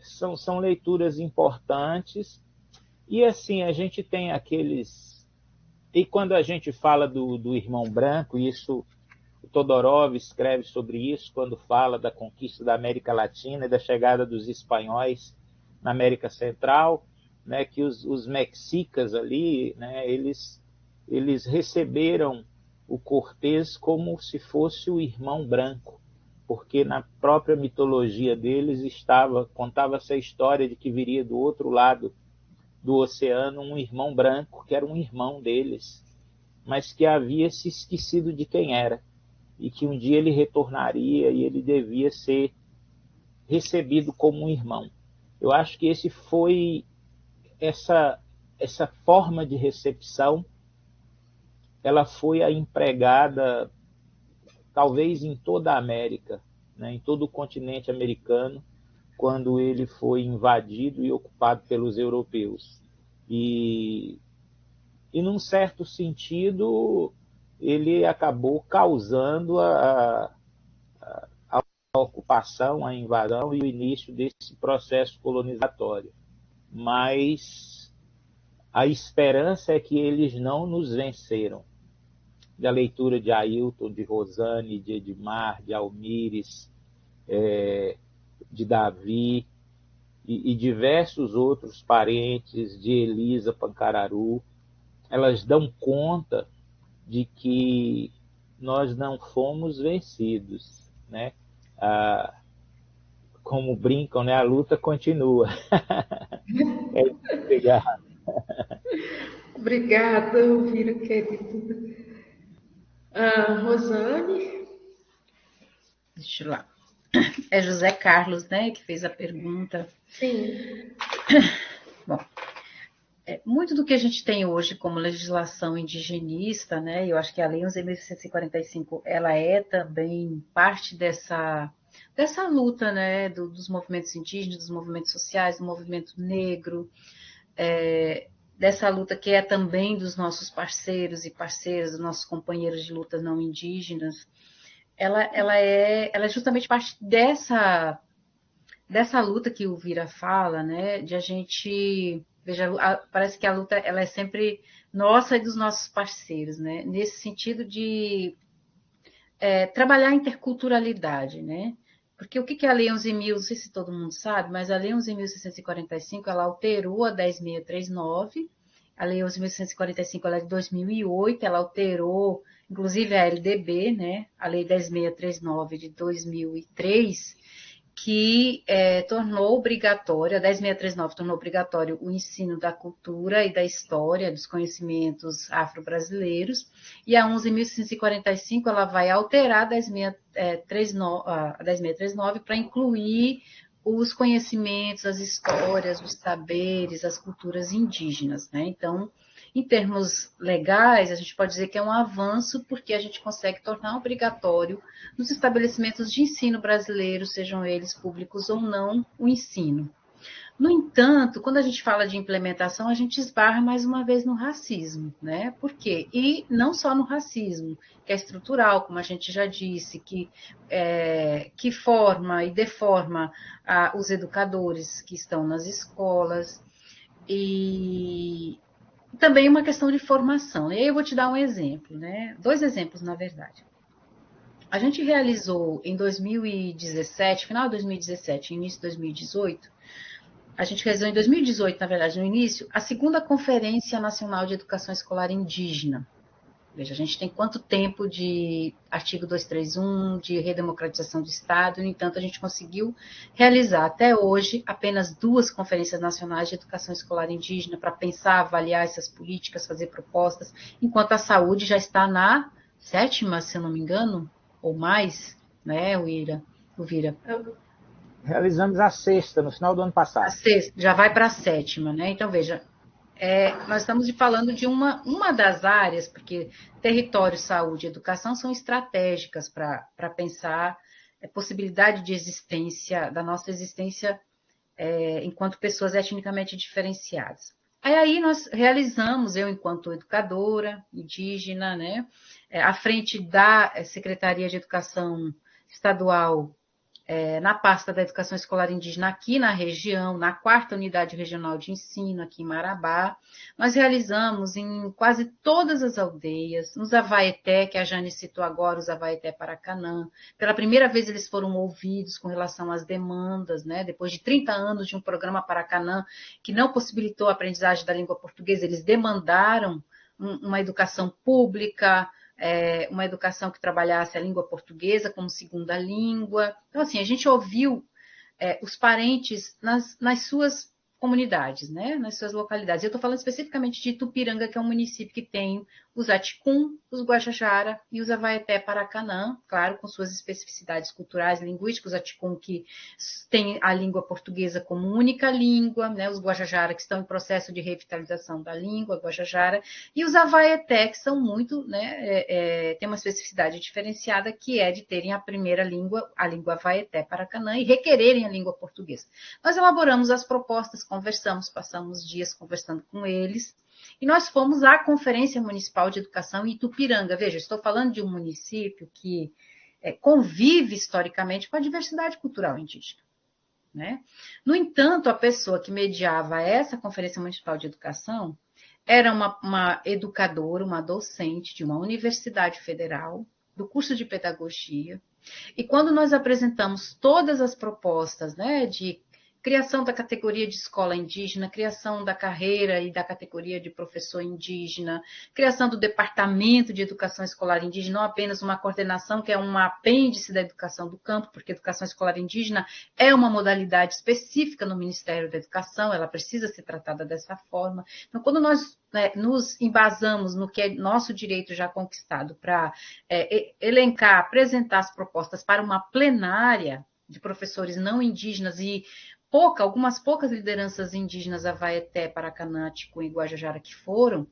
são leituras importantes. E assim, a gente tem aqueles... E quando a gente fala do irmão branco, isso, o Todorov escreve sobre isso, quando fala da conquista da América Latina e da chegada dos espanhóis na América Central, né, que os mexicas ali, né, eles receberam o Cortés como se fosse o irmão branco, porque na própria mitologia deles contava-se a história de que viria do outro lado do oceano um irmão branco, que era um irmão deles, mas que havia se esquecido de quem era, e que um dia ele retornaria e ele devia ser recebido como um irmão. Eu acho que essa forma de recepção, ela foi a empregada talvez em toda a América, né, em todo o continente americano, quando ele foi invadido e ocupado pelos europeus. E num certo sentido, ele acabou causando a ocupação, a invasão e o início desse processo colonizatório. Mas a esperança é que eles não nos venceram. Da leitura de Ailton, de Rosane, de Edmar, de Almires, de Davi e diversos outros parentes, de Elisa Pancararu, elas dão conta de que nós não fomos vencidos, né? Como brincam, né? A luta continua. Obrigado. Obrigada, Elvira, querida. Rosane? Deixa eu lá. É José Carlos, né, que fez a pergunta. Sim. Bom, muito do que a gente tem hoje como legislação indigenista, né, eu acho que a Lei 11.645, ela é também parte dessa luta, né, dos movimentos indígenas, dos movimentos sociais, do movimento negro, dessa luta que é também dos nossos parceiros e parceiras, dos nossos companheiros de luta não indígenas. Ela é justamente parte dessa luta que o Vira fala, né, de a gente, veja, parece que a luta ela é sempre nossa e dos nossos parceiros, né, nesse sentido de trabalhar a interculturalidade, né, porque o que é a Lei 11.000, não sei se todo mundo sabe, mas a Lei 11.645, ela alterou a 10.639, a Lei 11.645 ela é de 2008, ela alterou, inclusive a LDB, né, a Lei 10.639 de 2003, que tornou obrigatório, a 10.639 tornou obrigatório o ensino da cultura e da história, dos conhecimentos afro-brasileiros, e a 11.645 ela vai alterar a 10.639 para incluir os conhecimentos, as histórias, os saberes, as culturas indígenas, né? Então, em termos legais, a gente pode dizer que é um avanço, porque a gente consegue tornar obrigatório nos estabelecimentos de ensino brasileiros, sejam eles públicos ou não, o ensino. No entanto, quando a gente fala de implementação, a gente esbarra mais uma vez no racismo, né? Por quê? E não só no racismo, que é estrutural, como a gente já disse, que forma e deforma os educadores que estão nas escolas, e também uma questão de formação. E aí eu vou te dar um exemplo, né? 2 exemplos, na verdade. A gente realizou em 2017, final de 2017, início de 2018, a gente realizou em 2018, na verdade, no início, a 2ª Conferência Nacional de Educação Escolar Indígena. Veja, a gente tem quanto tempo de artigo 231, de redemocratização do Estado, no entanto, a gente conseguiu realizar até hoje apenas 2 conferências nacionais de educação escolar indígena para pensar, avaliar essas políticas, fazer propostas, enquanto a saúde já está na 7ª, se eu não me engano, ou mais, né, Vira? Realizamos a 6ª, no final do ano passado. A 6ª, já vai para a 7ª, né? Então, veja, nós estamos falando de uma das áreas, porque território, saúde e educação são estratégicas para pensar a possibilidade de existência, da nossa existência enquanto pessoas etnicamente diferenciadas. Aí nós realizamos, eu enquanto educadora indígena, né, à frente da Secretaria de Educação Estadual, na pasta da educação escolar indígena aqui na região, na 4ª Unidade Regional de Ensino, aqui em Marabá. Nós realizamos em quase todas as aldeias, nos Avaeté, que a Jane citou agora, os Avaeté Paracanã. Pela primeira vez eles foram ouvidos com relação às demandas, né? Depois de 30 anos de um programa Paracanã que não possibilitou a aprendizagem da língua portuguesa, eles demandaram uma educação pública, uma educação que trabalhasse a língua portuguesa como segunda língua. Então, assim, a gente ouviu os parentes nas suas comunidades, né, nas suas localidades. Eu estou falando especificamente de Itupiranga, que é um município que tem os Aticum, os Guajajara e os Avaeté Paracanã, claro, com suas especificidades culturais, linguísticas, os Aticum que tem a língua portuguesa como única língua, né, os Guajajara que estão em processo de revitalização da língua Guajajara, e os Avaeté que são muito, né, tem uma especificidade diferenciada, que é de terem a primeira língua, a língua Avaeté Paracanã, e requererem a língua portuguesa. Nós elaboramos as propostas, conversamos, passamos dias conversando com eles, e nós fomos à Conferência Municipal de Educação em Itupiranga. Veja, estou falando de um município que convive historicamente com a diversidade cultural indígena, né? No entanto, a pessoa que mediava essa Conferência Municipal de Educação era uma educadora, uma docente de uma universidade federal, do curso de pedagogia, e quando nós apresentamos todas as propostas, né, de criação da categoria de escola indígena, criação da carreira e da categoria de professor indígena, criação do departamento de educação escolar indígena, não apenas uma coordenação que é um apêndice da educação do campo, porque a educação escolar indígena é uma modalidade específica no Ministério da Educação, ela precisa ser tratada dessa forma. Então, quando nós nos embasamos no que é nosso direito já conquistado para elencar, apresentar as propostas para uma plenária, de professores não indígenas e algumas poucas lideranças indígenas, Avaeté, Paracanã, Ticuí e Guajajara que foram,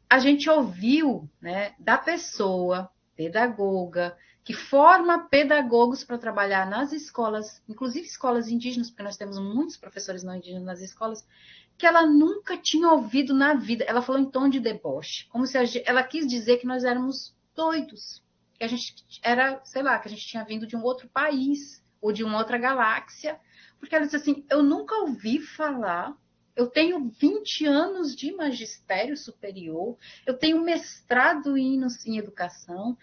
a gente ouviu, né, da pessoa, pedagoga, que forma pedagogos para trabalhar nas escolas, inclusive escolas indígenas, porque nós temos muitos professores não indígenas nas escolas, que ela nunca tinha ouvido na vida. Ela falou em tom de deboche, como se ela quis dizer que nós éramos doidos, que a gente era, sei lá, que a gente tinha vindo de um outro país ou de uma outra galáxia, porque ela disse assim, eu nunca ouvi falar, eu tenho 20 anos de magistério superior, eu tenho mestrado em educação,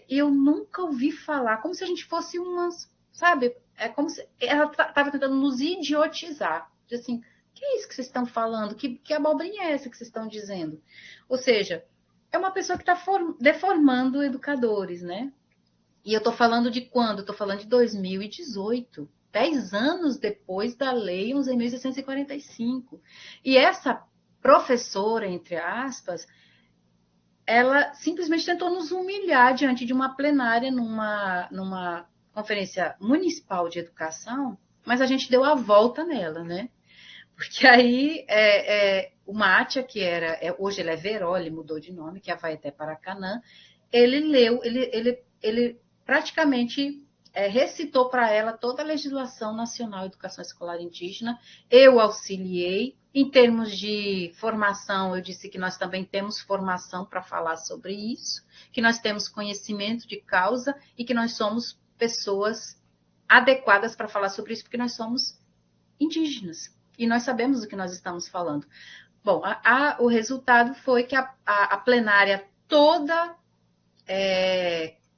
eu nunca ouvi falar, como se a gente fosse umas, sabe, é como se ela estava tentando nos idiotizar, assim, que é isso que vocês estão falando? Que abobrinha é essa que vocês estão dizendo? Ou seja, é uma pessoa que está deformando educadores, né? E eu estou falando de quando? Estou falando de 2018, 10 anos depois da Lei 11.645. E essa professora, entre aspas, ela simplesmente tentou nos humilhar diante de uma plenária numa conferência municipal de educação, mas a gente deu a volta nela, né? Porque aí o Mátia, que hoje ele é Veró, ele mudou de nome, que é Avaeté Paracanã, ele praticamente recitou para ela toda a legislação nacional de educação escolar indígena. Eu auxiliei. Em termos de formação, eu disse que nós também temos formação para falar sobre isso, que nós temos conhecimento de causa e que nós somos pessoas adequadas para falar sobre isso, porque nós somos indígenas. E nós sabemos do que nós estamos falando. Bom, o resultado foi que a plenária toda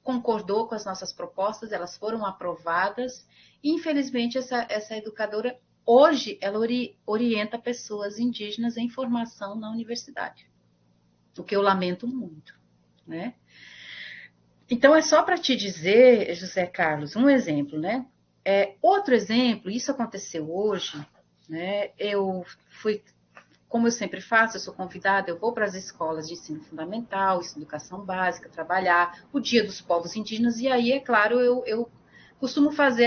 concordou com as nossas propostas, elas foram aprovadas, e infelizmente essa educadora, hoje, ela orienta pessoas indígenas em formação na universidade, o que eu lamento muito, né? Então, é só para te dizer, José Carlos, um exemplo, né? Outro exemplo, isso aconteceu hoje, né? Eu fui, como eu sempre faço, eu sou convidada, eu vou para as escolas de ensino fundamental, educação básica, trabalhar o Dia dos Povos Indígenas, e aí, é claro, eu costumo fazer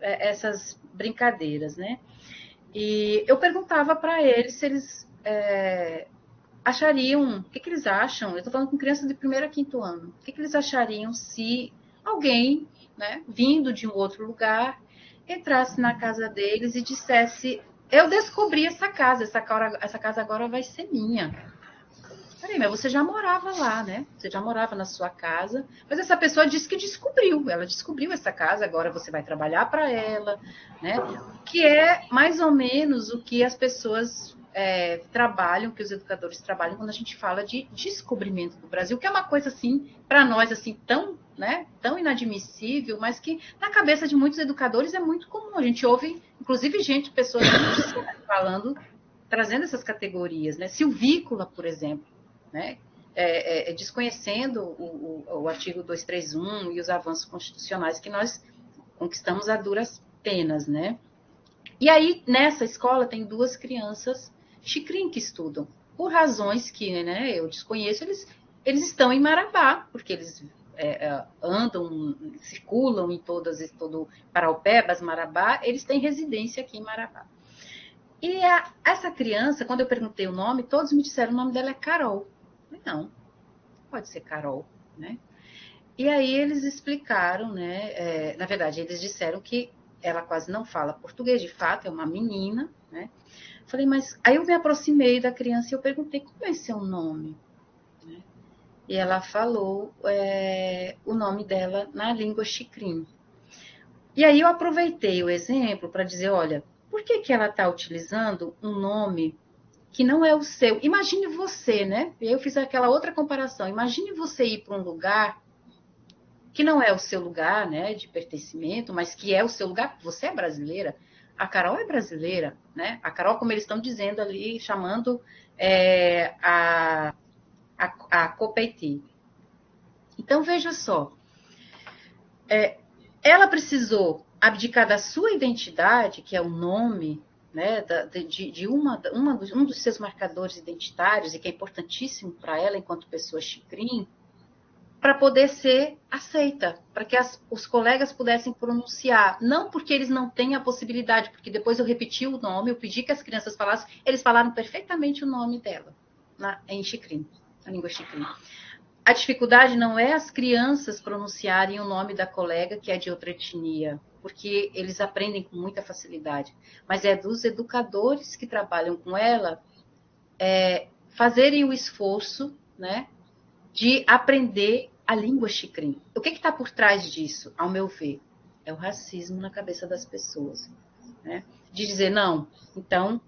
essas brincadeiras, né? E eu perguntava para eles se eles achariam, o que eles acham, eu estou falando com crianças de 1º a 5º ano, o que eles achariam se alguém, né, vindo de um outro lugar, entrasse na casa deles e dissesse, eu descobri essa casa agora vai ser minha. Peraí, mas você já morava lá, né? Você já morava na sua casa, mas essa pessoa disse que ela descobriu essa casa, agora você vai trabalhar para ela, né? Que é mais ou menos o que as pessoas trabalham, que os educadores trabalham quando a gente fala de descobrimento do Brasil, que é uma coisa assim, para nós, assim, tão inadmissível, mas que na cabeça de muitos educadores é muito comum. A gente ouve, inclusive, pessoas falando, trazendo essas categorias, né? Silvícola, por exemplo, né? Desconhecendo o artigo 231 e os avanços constitucionais que nós conquistamos a duras penas, né? E aí, nessa escola, tem 2 crianças xicrim que estudam. Por razões que, né, eu desconheço, eles estão em Marabá, porque eles andam, circulam em todo Paraupebas, Marabá, eles têm residência aqui em Marabá. E essa criança, quando eu perguntei o nome, todos me disseram o nome dela é Carol. Eu falei, não, pode ser Carol, né? E aí eles explicaram, né? Na verdade, eles disseram que ela quase não fala português, de fato, é uma menina, né? Falei, mas aí eu me aproximei da criança e eu perguntei, como é seu nome? Né? E ela falou o nome dela na língua xicrim. E aí eu aproveitei o exemplo para dizer, olha, por que ela está utilizando um nome que não é o seu? Imagine você, né? E aí eu fiz aquela outra comparação. Imagine você ir para um lugar que não é o seu lugar, né, de pertencimento, mas que é o seu lugar, porque você é brasileira. A Carol é brasileira, né? A Carol, como eles estão dizendo ali, chamando a Copeiti. Então, veja só. Ela precisou abdicar da sua identidade, que é o nome, né, de um dos seus marcadores identitários, e que é importantíssimo para ela enquanto pessoa xicrim, para poder ser aceita, para que os colegas pudessem pronunciar, não porque eles não têm a possibilidade, porque depois eu repeti o nome, eu pedi que as crianças falassem, eles falaram perfeitamente o nome dela, em Xikrin, na língua Xikrin. A dificuldade não é as crianças pronunciarem o nome da colega que é de outra etnia, porque eles aprendem com muita facilidade, mas é dos educadores que trabalham com ela fazerem o esforço, né, de aprender a língua Xikrin. O que está por trás disso, ao meu ver? É o racismo na cabeça das pessoas, né? De dizer, não, então,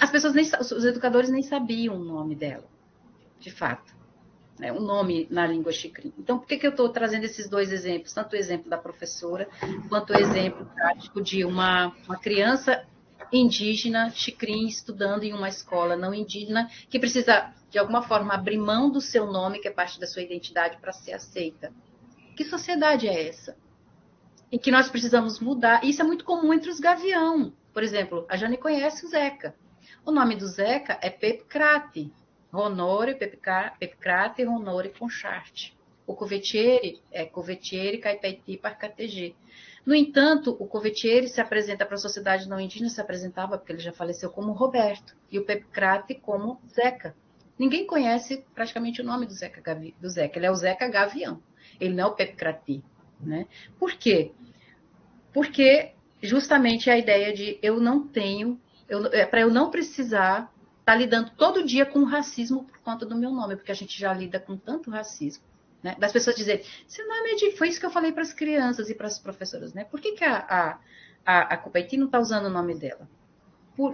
os educadores nem sabiam o nome dela, de fato, né? O nome na língua Xikrin. Então, por que eu estou trazendo esses dois exemplos? Tanto o exemplo da professora, quanto o exemplo prático de uma criança indígena, Xikrin, estudando em uma escola não indígena, que precisa, de alguma forma, abrir mão do seu nome, que é parte da sua identidade, para ser aceita. Que sociedade é essa? Em que nós precisamos mudar. Isso é muito comum entre os gavião. Por exemplo, a Jane conhece o Zeca. O nome do Zeca é Pepcrate. Honore, Pepcrate, Honore, Concharte. O Covetieri é Covetieri, Caipeiti, Parcategê. No entanto, o Covetieri se apresenta para a sociedade não indígena, se apresentava, porque ele já faleceu, como Roberto, e o Pepcrate como Zeca. Ninguém conhece praticamente o nome do Zeca. Ele é o Zeca Gavião, ele não é o Pepcrate, né? Por quê? Porque justamente a ideia de para eu não precisar estar lidando todo dia com racismo por conta do meu nome, porque a gente já lida com tanto racismo. Né? Das pessoas dizerem, seu nome é difícil. Foi isso que eu falei para as crianças e para as professoras, né? Por que a Cupaiti não está usando o nome dela?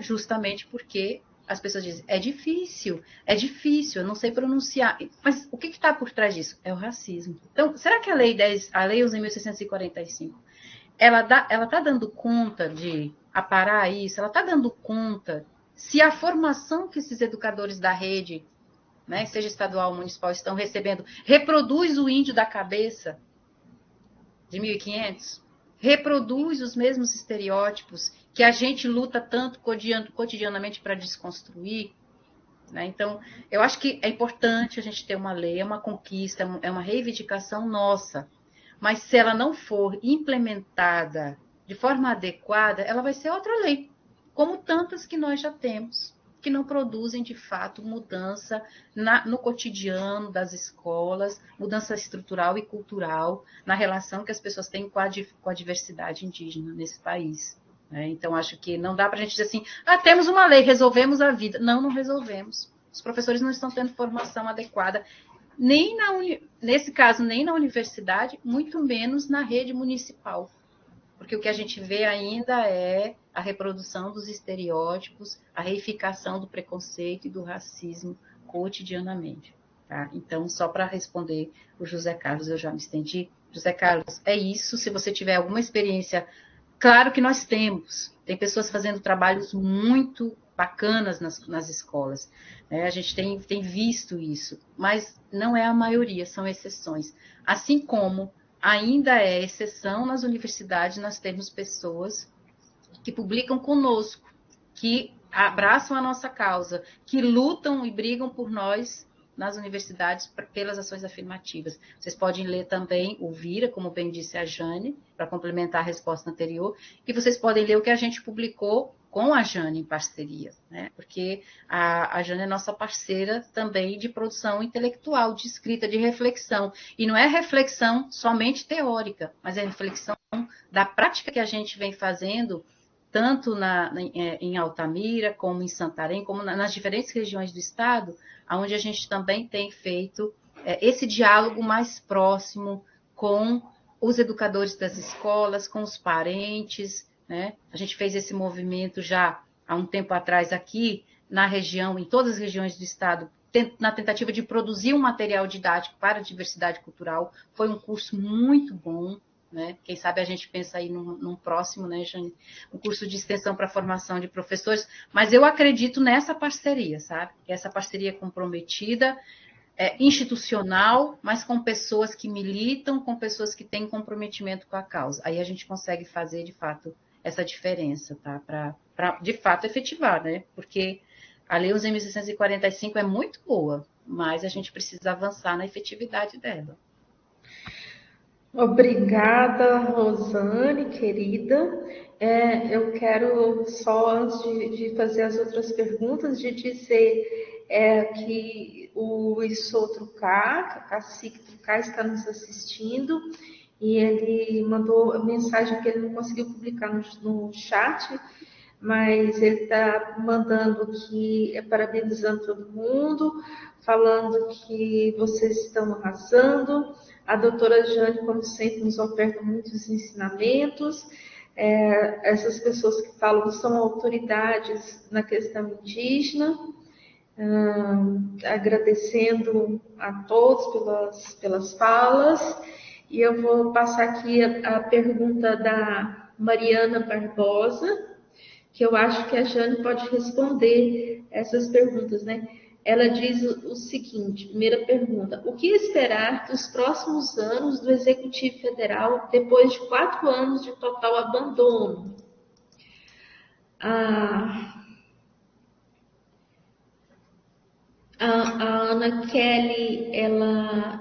Justamente porque as pessoas dizem, é difícil, eu não sei pronunciar. Mas o que está por trás disso? É o racismo. Então, será que a Lei 11.645, ela está dando conta de aparar isso? Ela está dando conta se a formação que esses educadores da rede, né, seja estadual ou municipal, estão recebendo, reproduz o índio da cabeça de 1500? Reproduz os mesmos estereótipos que a gente luta tanto cotidianamente para desconstruir? Né? Então, eu acho que é importante a gente ter uma lei, é uma conquista, é uma reivindicação nossa, mas se ela não for implementada de forma adequada, ela vai ser outra lei, como tantas que nós já temos, que não produzem, de fato, mudança no cotidiano das escolas, mudança estrutural e cultural na relação que as pessoas têm com a diversidade indígena nesse país. Né? Então, acho que não dá para a gente dizer assim, temos uma lei, resolvemos a vida. Não resolvemos. Os professores não estão tendo formação adequada, nesse caso, nem na universidade, muito menos na rede municipal. Porque o que a gente vê ainda é a reprodução dos estereótipos, a reificação do preconceito e do racismo cotidianamente. Tá? Então, só para responder o José Carlos, eu já me estendi. José Carlos, é isso. Se você tiver alguma experiência, claro que nós temos. Tem pessoas fazendo trabalhos muito bacanas nas escolas. A gente tem visto isso, mas não é a maioria, são exceções. Assim como ainda é exceção nas universidades nós temos pessoas que publicam conosco, que abraçam a nossa causa, que lutam e brigam por nós nas universidades pelas ações afirmativas. Vocês podem ler também o Vira, como bem disse a Jane, para complementar a resposta anterior, e vocês podem ler o que a gente publicou com a Jane em parceria, né? Porque a Jane é nossa parceira também de produção intelectual, de escrita, de reflexão. E não é reflexão somente teórica, mas é reflexão da prática que a gente vem fazendo, tanto em Altamira, como em Santarém, como nas diferentes regiões do estado, onde a gente também tem feito esse diálogo mais próximo com os educadores das escolas, com os parentes, né? A gente fez esse movimento já há um tempo atrás aqui na região, em todas as regiões do estado, na tentativa de produzir um material didático para a diversidade cultural. Foi um curso muito bom, né? Quem sabe a gente pensa aí num próximo, né, Jane? Um curso de extensão para a formação de professores, mas eu acredito nessa parceria, sabe? Essa parceria comprometida, institucional, mas com pessoas que militam, com pessoas que têm comprometimento com a causa. Aí a gente consegue fazer, de fato, essa diferença, tá? Para de fato, efetivar, né? Porque a Lei 11.645 é muito boa, mas a gente precisa avançar na efetividade dela. Obrigada, Rosane, querida. Eu quero, só antes de fazer as outras perguntas, de dizer que o Isotrucá, que é o cacique Trucá, está nos assistindo, e ele mandou a mensagem que ele não conseguiu publicar no chat, mas ele está mandando que parabenizando todo mundo, falando que vocês estão arrasando. A doutora Jane, como sempre, nos oferta muitos ensinamentos. Essas pessoas que falam são autoridades na questão indígena. Agradecendo a todos pelas falas. E eu vou passar aqui a pergunta da Mariana Barbosa, que eu acho que a Jane pode responder essas perguntas, né? Ela diz o seguinte, primeira pergunta: o que esperar dos próximos anos do Executivo Federal depois de 4 anos de total abandono? A Ana Kelly, ela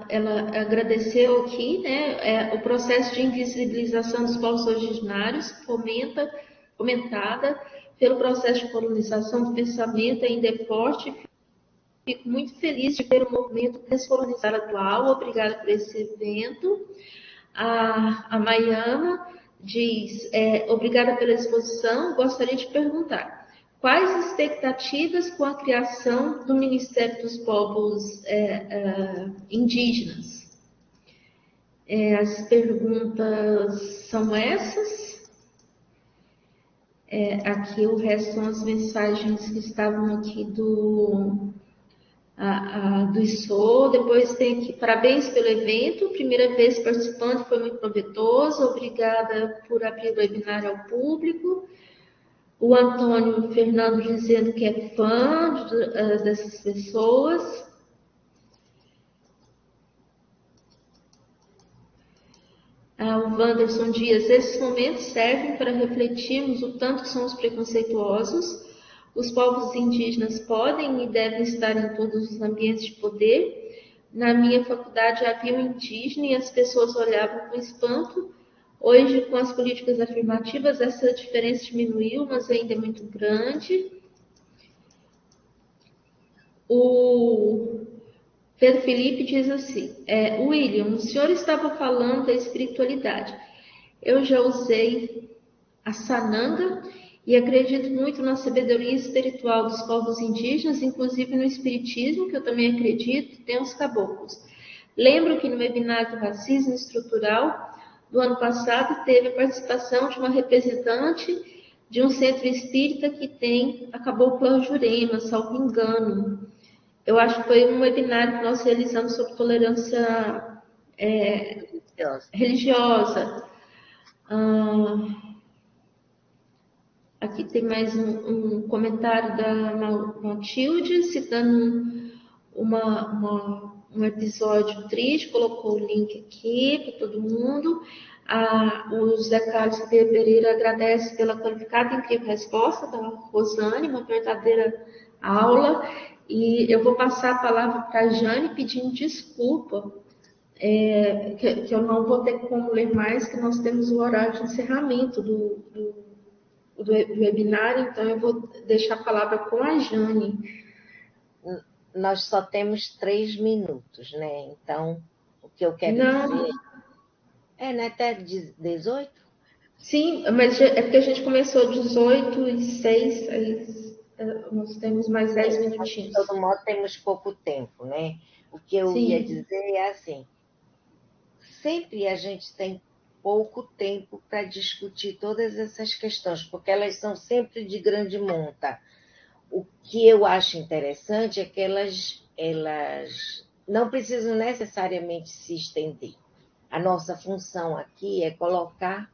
agradeceu aqui, né, o processo de invisibilização dos povos originários, comentada pelo processo de colonização do pensamento ainda é forte. Fico muito feliz de ver o movimento descolonizar atual. Obrigada por esse evento. A Mayama diz, obrigada pela exposição. Gostaria de perguntar, quais expectativas com a criação do Ministério dos Povos Indígenas? As perguntas são essas. Aqui o resto são as mensagens que estavam aqui do ISO. Depois tem aqui, parabéns pelo evento, primeira vez participando, foi muito proveitoso, obrigada por abrir o webinar ao público. O Antônio Fernando dizendo que é fã dessas pessoas. O Wanderson Dias, esses momentos servem para refletirmos o tanto que somos preconceituosos. Os povos indígenas podem e devem estar em todos os ambientes de poder. Na minha faculdade havia um indígena e as pessoas olhavam com espanto. Hoje, com as políticas afirmativas, essa diferença diminuiu, mas ainda é muito grande. O Pedro Felipe diz assim, William, o senhor estava falando da espiritualidade. Eu já usei a sananga e acredito muito na sabedoria espiritual dos povos indígenas, inclusive no espiritismo, que eu também acredito, tem os caboclos. Lembro que no webinar do racismo estrutural do ano passado teve a participação de uma representante de um centro espírita que tem a cabocla Jurema, salvo engano. Eu acho que foi um webinar que nós realizamos sobre tolerância religiosa. Aqui tem mais um comentário da Matilde, citando um episódio triste, colocou o link aqui para todo mundo. O José Carlos Pereira agradece pela qualificada e incrível resposta da Rosane, uma verdadeira aula. E eu vou passar a palavra para a Jane pedindo desculpa, que eu não vou ter como ler mais, que nós temos o horário de encerramento do webinar, então eu vou deixar a palavra com a Jane. Nós só temos 3 minutos, né? Então, o que eu quero dizer... né? Até 18? Sim, mas é porque a gente começou 18h06, aí nós temos mais 10 minutinhos. De todo modo, temos pouco tempo, né? O que eu ia dizer é assim, sempre a gente tem pouco tempo para discutir todas essas questões, porque elas são sempre de grande monta. O que eu acho interessante é que elas não precisam necessariamente se estender. A nossa função aqui é colocar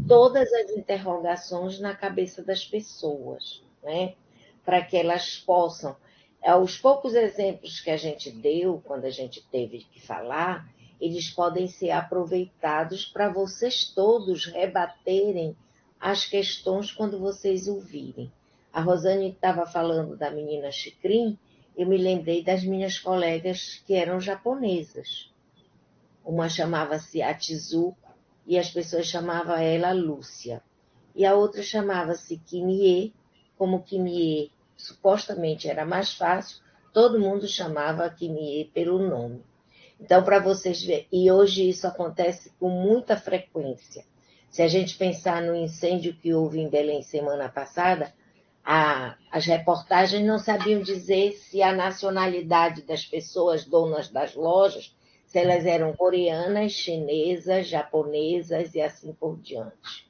todas as interrogações na cabeça das pessoas, né? Para que elas possam... Os poucos exemplos que a gente deu, quando a gente teve que falar, eles podem ser aproveitados para vocês todos rebaterem as questões quando vocês ouvirem. A Rosane estava falando da menina Chikrin, eu me lembrei das minhas colegas que eram japonesas. Uma chamava-se Atizuco e as pessoas chamavam ela Lúcia. E a outra chamava-se Quinie, como Quinie supostamente era mais fácil, todo mundo chamava a Quinie pelo nome. Então, para vocês verem, e hoje isso acontece com muita frequência. Se a gente pensar no incêndio que houve em Belém semana passada, as reportagens não sabiam dizer se a nacionalidade das pessoas donas das lojas, se elas eram coreanas, chinesas, japonesas e assim por diante.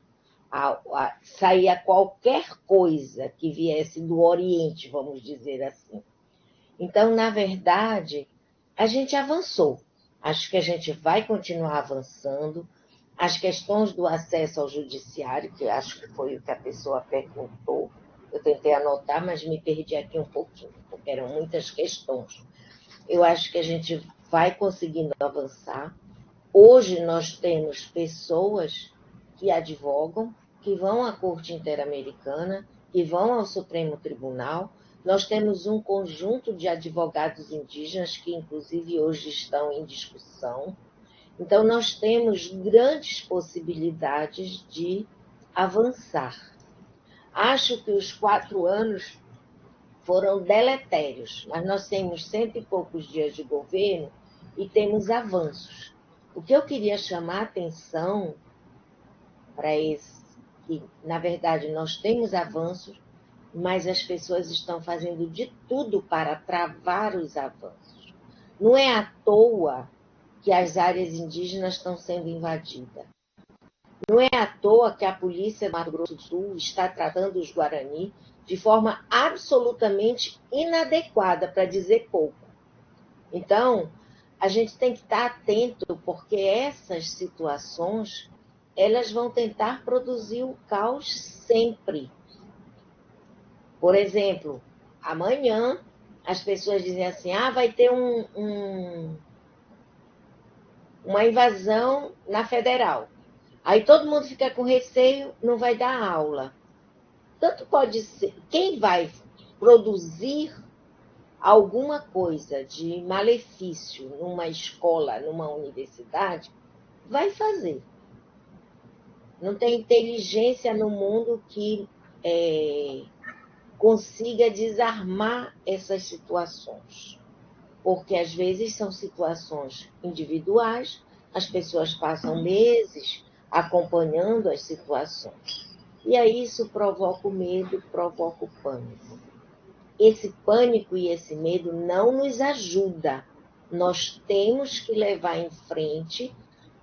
Saía qualquer coisa que viesse do Oriente, vamos dizer assim. Então, na verdade, a gente avançou. Acho que a gente vai continuar avançando. As questões do acesso ao judiciário, que acho que foi o que a pessoa perguntou, eu tentei anotar, mas me perdi aqui um pouquinho, porque eram muitas questões. Eu acho que a gente vai conseguindo avançar. Hoje nós temos pessoas que advogam, que vão à Corte Interamericana, que vão ao Supremo Tribunal. Nós temos um conjunto de advogados indígenas que, inclusive, hoje estão em discussão. Então, nós temos grandes possibilidades de avançar. Acho que os 4 anos foram deletérios, mas nós temos 100 e poucos dias de governo e temos avanços. O que eu queria chamar a atenção para esse, que, na verdade, nós temos avanços, mas as pessoas estão fazendo de tudo para travar os avanços. Não é à toa que as áreas indígenas estão sendo invadidas. Não é à toa que a polícia do Mato Grosso do Sul está tratando os Guarani de forma absolutamente inadequada, para dizer pouco. Então, a gente tem que estar atento, porque essas situações, elas vão tentar produzir o caos sempre. Por exemplo, amanhã as pessoas dizem assim, vai ter uma invasão na Federal. Aí todo mundo fica com receio, não vai dar aula. Tanto pode ser, quem vai produzir alguma coisa de malefício numa escola, numa universidade, vai fazer. Não tem inteligência no mundo que consiga desarmar essas situações. Porque às vezes são situações individuais, as pessoas passam meses acompanhando as situações. E aí isso provoca o medo, provoca o pânico. Esse pânico e esse medo não nos ajuda. Nós temos que levar em frente,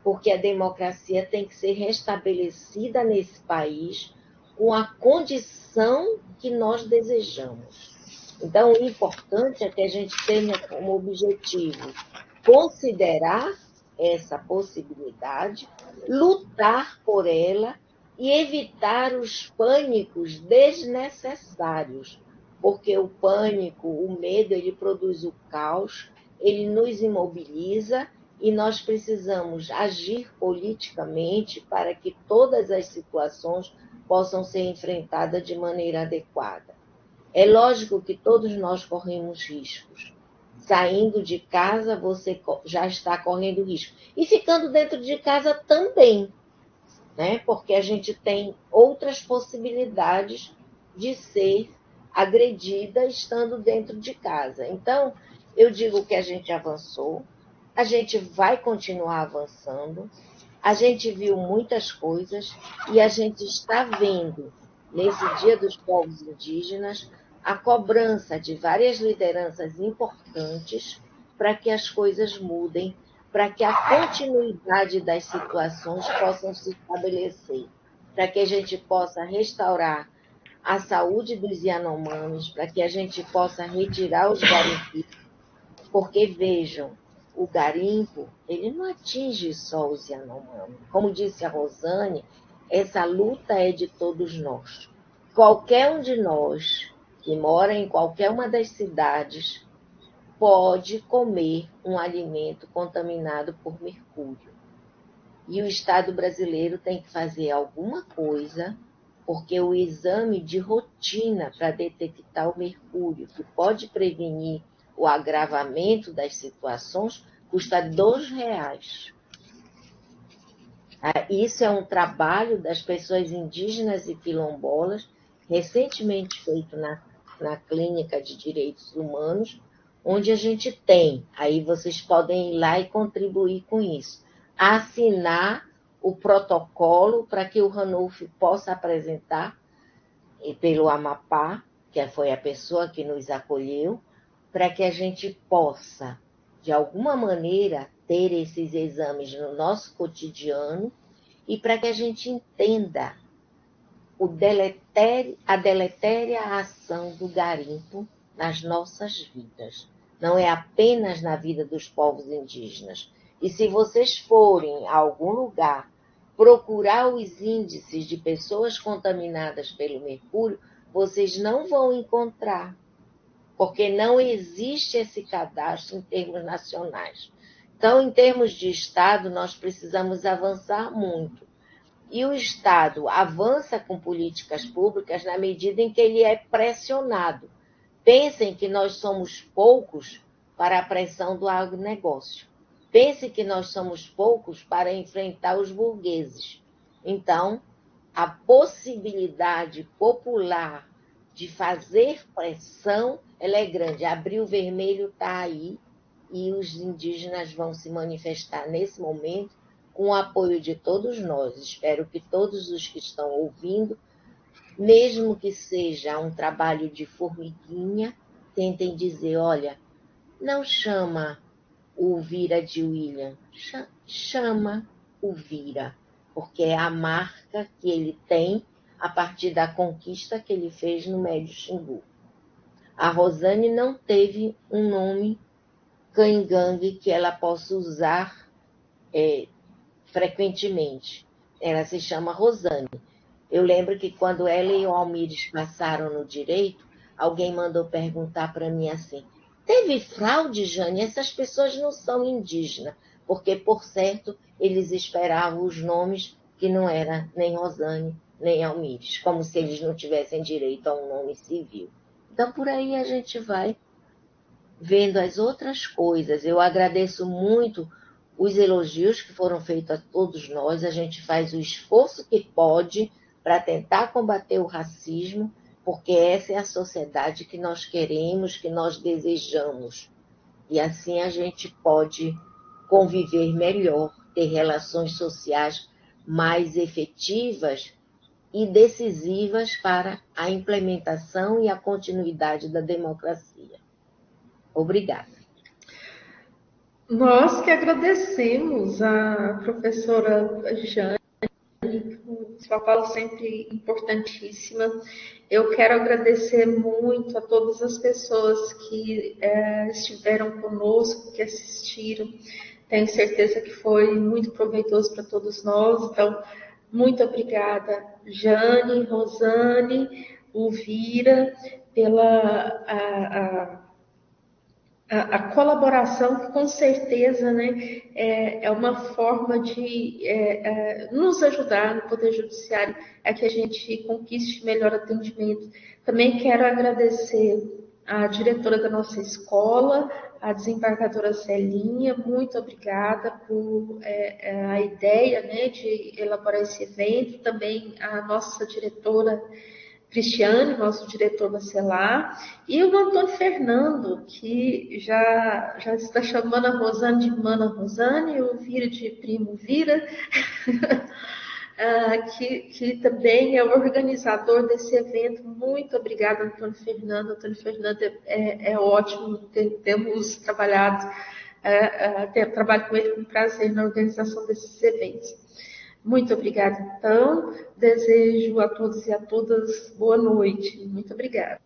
porque a democracia tem que ser restabelecida nesse país com a condição que nós desejamos. Então, o importante é que a gente tenha como objetivo considerar essa possibilidade, lutar por ela e evitar os pânicos desnecessários, porque o pânico, o medo, ele produz o caos, ele nos imobiliza e nós precisamos agir politicamente para que todas as situações possam ser enfrentadas de maneira adequada. É lógico que todos nós corremos riscos. Saindo de casa, você já está correndo risco. E ficando dentro de casa também, né? Porque a gente tem outras possibilidades de ser agredida estando dentro de casa. Então, eu digo que a gente avançou, a gente vai continuar avançando, a gente viu muitas coisas e a gente está vendo, nesse Dia dos Povos Indígenas, a cobrança de várias lideranças importantes para que as coisas mudem, para que a continuidade das situações possam se estabelecer, para que a gente possa restaurar a saúde dos Yanomamis, para que a gente possa retirar os garimpeiros, porque vejam, o garimpo, ele não atinge só os Yanomamis. Como disse a Rosane, essa luta é de todos nós. Qualquer um de nós que mora em qualquer uma das cidades pode comer um alimento contaminado por mercúrio. E o Estado brasileiro tem que fazer alguma coisa, porque o exame de rotina para detectar o mercúrio, que pode prevenir o agravamento das situações, custa R$ 2. Isso é um trabalho das pessoas indígenas e quilombolas, recentemente feito na Clínica de Direitos Humanos, onde a gente tem, aí vocês podem ir lá e contribuir com isso, assinar o protocolo para que o Ranulf possa apresentar pelo Amapá, que foi a pessoa que nos acolheu, para que a gente possa, de alguma maneira, ter esses exames no nosso cotidiano e para que a gente entenda a deletéria ação do garimpo nas nossas vidas. Não é apenas na vida dos povos indígenas. E se vocês forem a algum lugar procurar os índices de pessoas contaminadas pelo mercúrio, vocês não vão encontrar, porque não existe esse cadastro em termos nacionais. Então, em termos de Estado, nós precisamos avançar muito. E o Estado avança com políticas públicas na medida em que ele é pressionado. Pensem que nós somos poucos para a pressão do agronegócio. Pensem que nós somos poucos para enfrentar os burgueses. Então, a possibilidade popular de fazer pressão, ela é grande. Abril Vermelho está aí e os indígenas vão se manifestar nesse momento com o apoio de todos nós. Espero que todos os que estão ouvindo, mesmo que seja um trabalho de formiguinha, tentem dizer, olha, não chama o Vira de William, chama o Vira, porque é a marca que ele tem a partir da conquista que ele fez no Médio Xingu. A Rosane não teve um nome cangangue que ela possa usar frequentemente. Ela se chama Rosane. Eu lembro que quando ela e o Almires passaram no direito, alguém mandou perguntar para mim assim, teve fraude, Jane? Essas pessoas não são indígenas, porque, por certo, eles esperavam os nomes que não era nem Rosane, nem Almires, como se eles não tivessem direito a um nome civil. Então, por aí a gente vai vendo as outras coisas. Eu agradeço muito os elogios que foram feitos a todos nós. A gente faz o esforço que pode para tentar combater o racismo, porque essa é a sociedade que nós queremos, que nós desejamos. E assim a gente pode conviver melhor, ter relações sociais mais efetivas e decisivas para a implementação e a continuidade da democracia. Obrigada. Nós que agradecemos a professora Jane, sua fala sempre importantíssima. Eu quero agradecer muito a todas as pessoas que estiveram conosco, que assistiram. Tenho certeza que foi muito proveitoso para todos nós. Então, muito obrigada, Jane, Rosane, Uvira, pela a colaboração, que com certeza, né, é uma forma de nos ajudar no Poder Judiciário a que a gente conquiste melhor atendimento. Também quero agradecer a diretora da nossa escola, a desembargadora Celinha, muito obrigada por a ideia, né, de elaborar esse evento. Também a nossa diretora Cristiane, nosso diretor da CELAR, e o Antônio Fernando, que já está chamando a Rosane de Mana Rosane, e o Vira de Primo Vira, que também é o organizador desse evento. Muito obrigada, Antônio Fernando. Antônio Fernando é ótimo, temos trabalhado, trabalho com ele com prazer na organização desses eventos. Muito obrigada, então. Desejo a todos e a todas boa noite. Muito obrigada.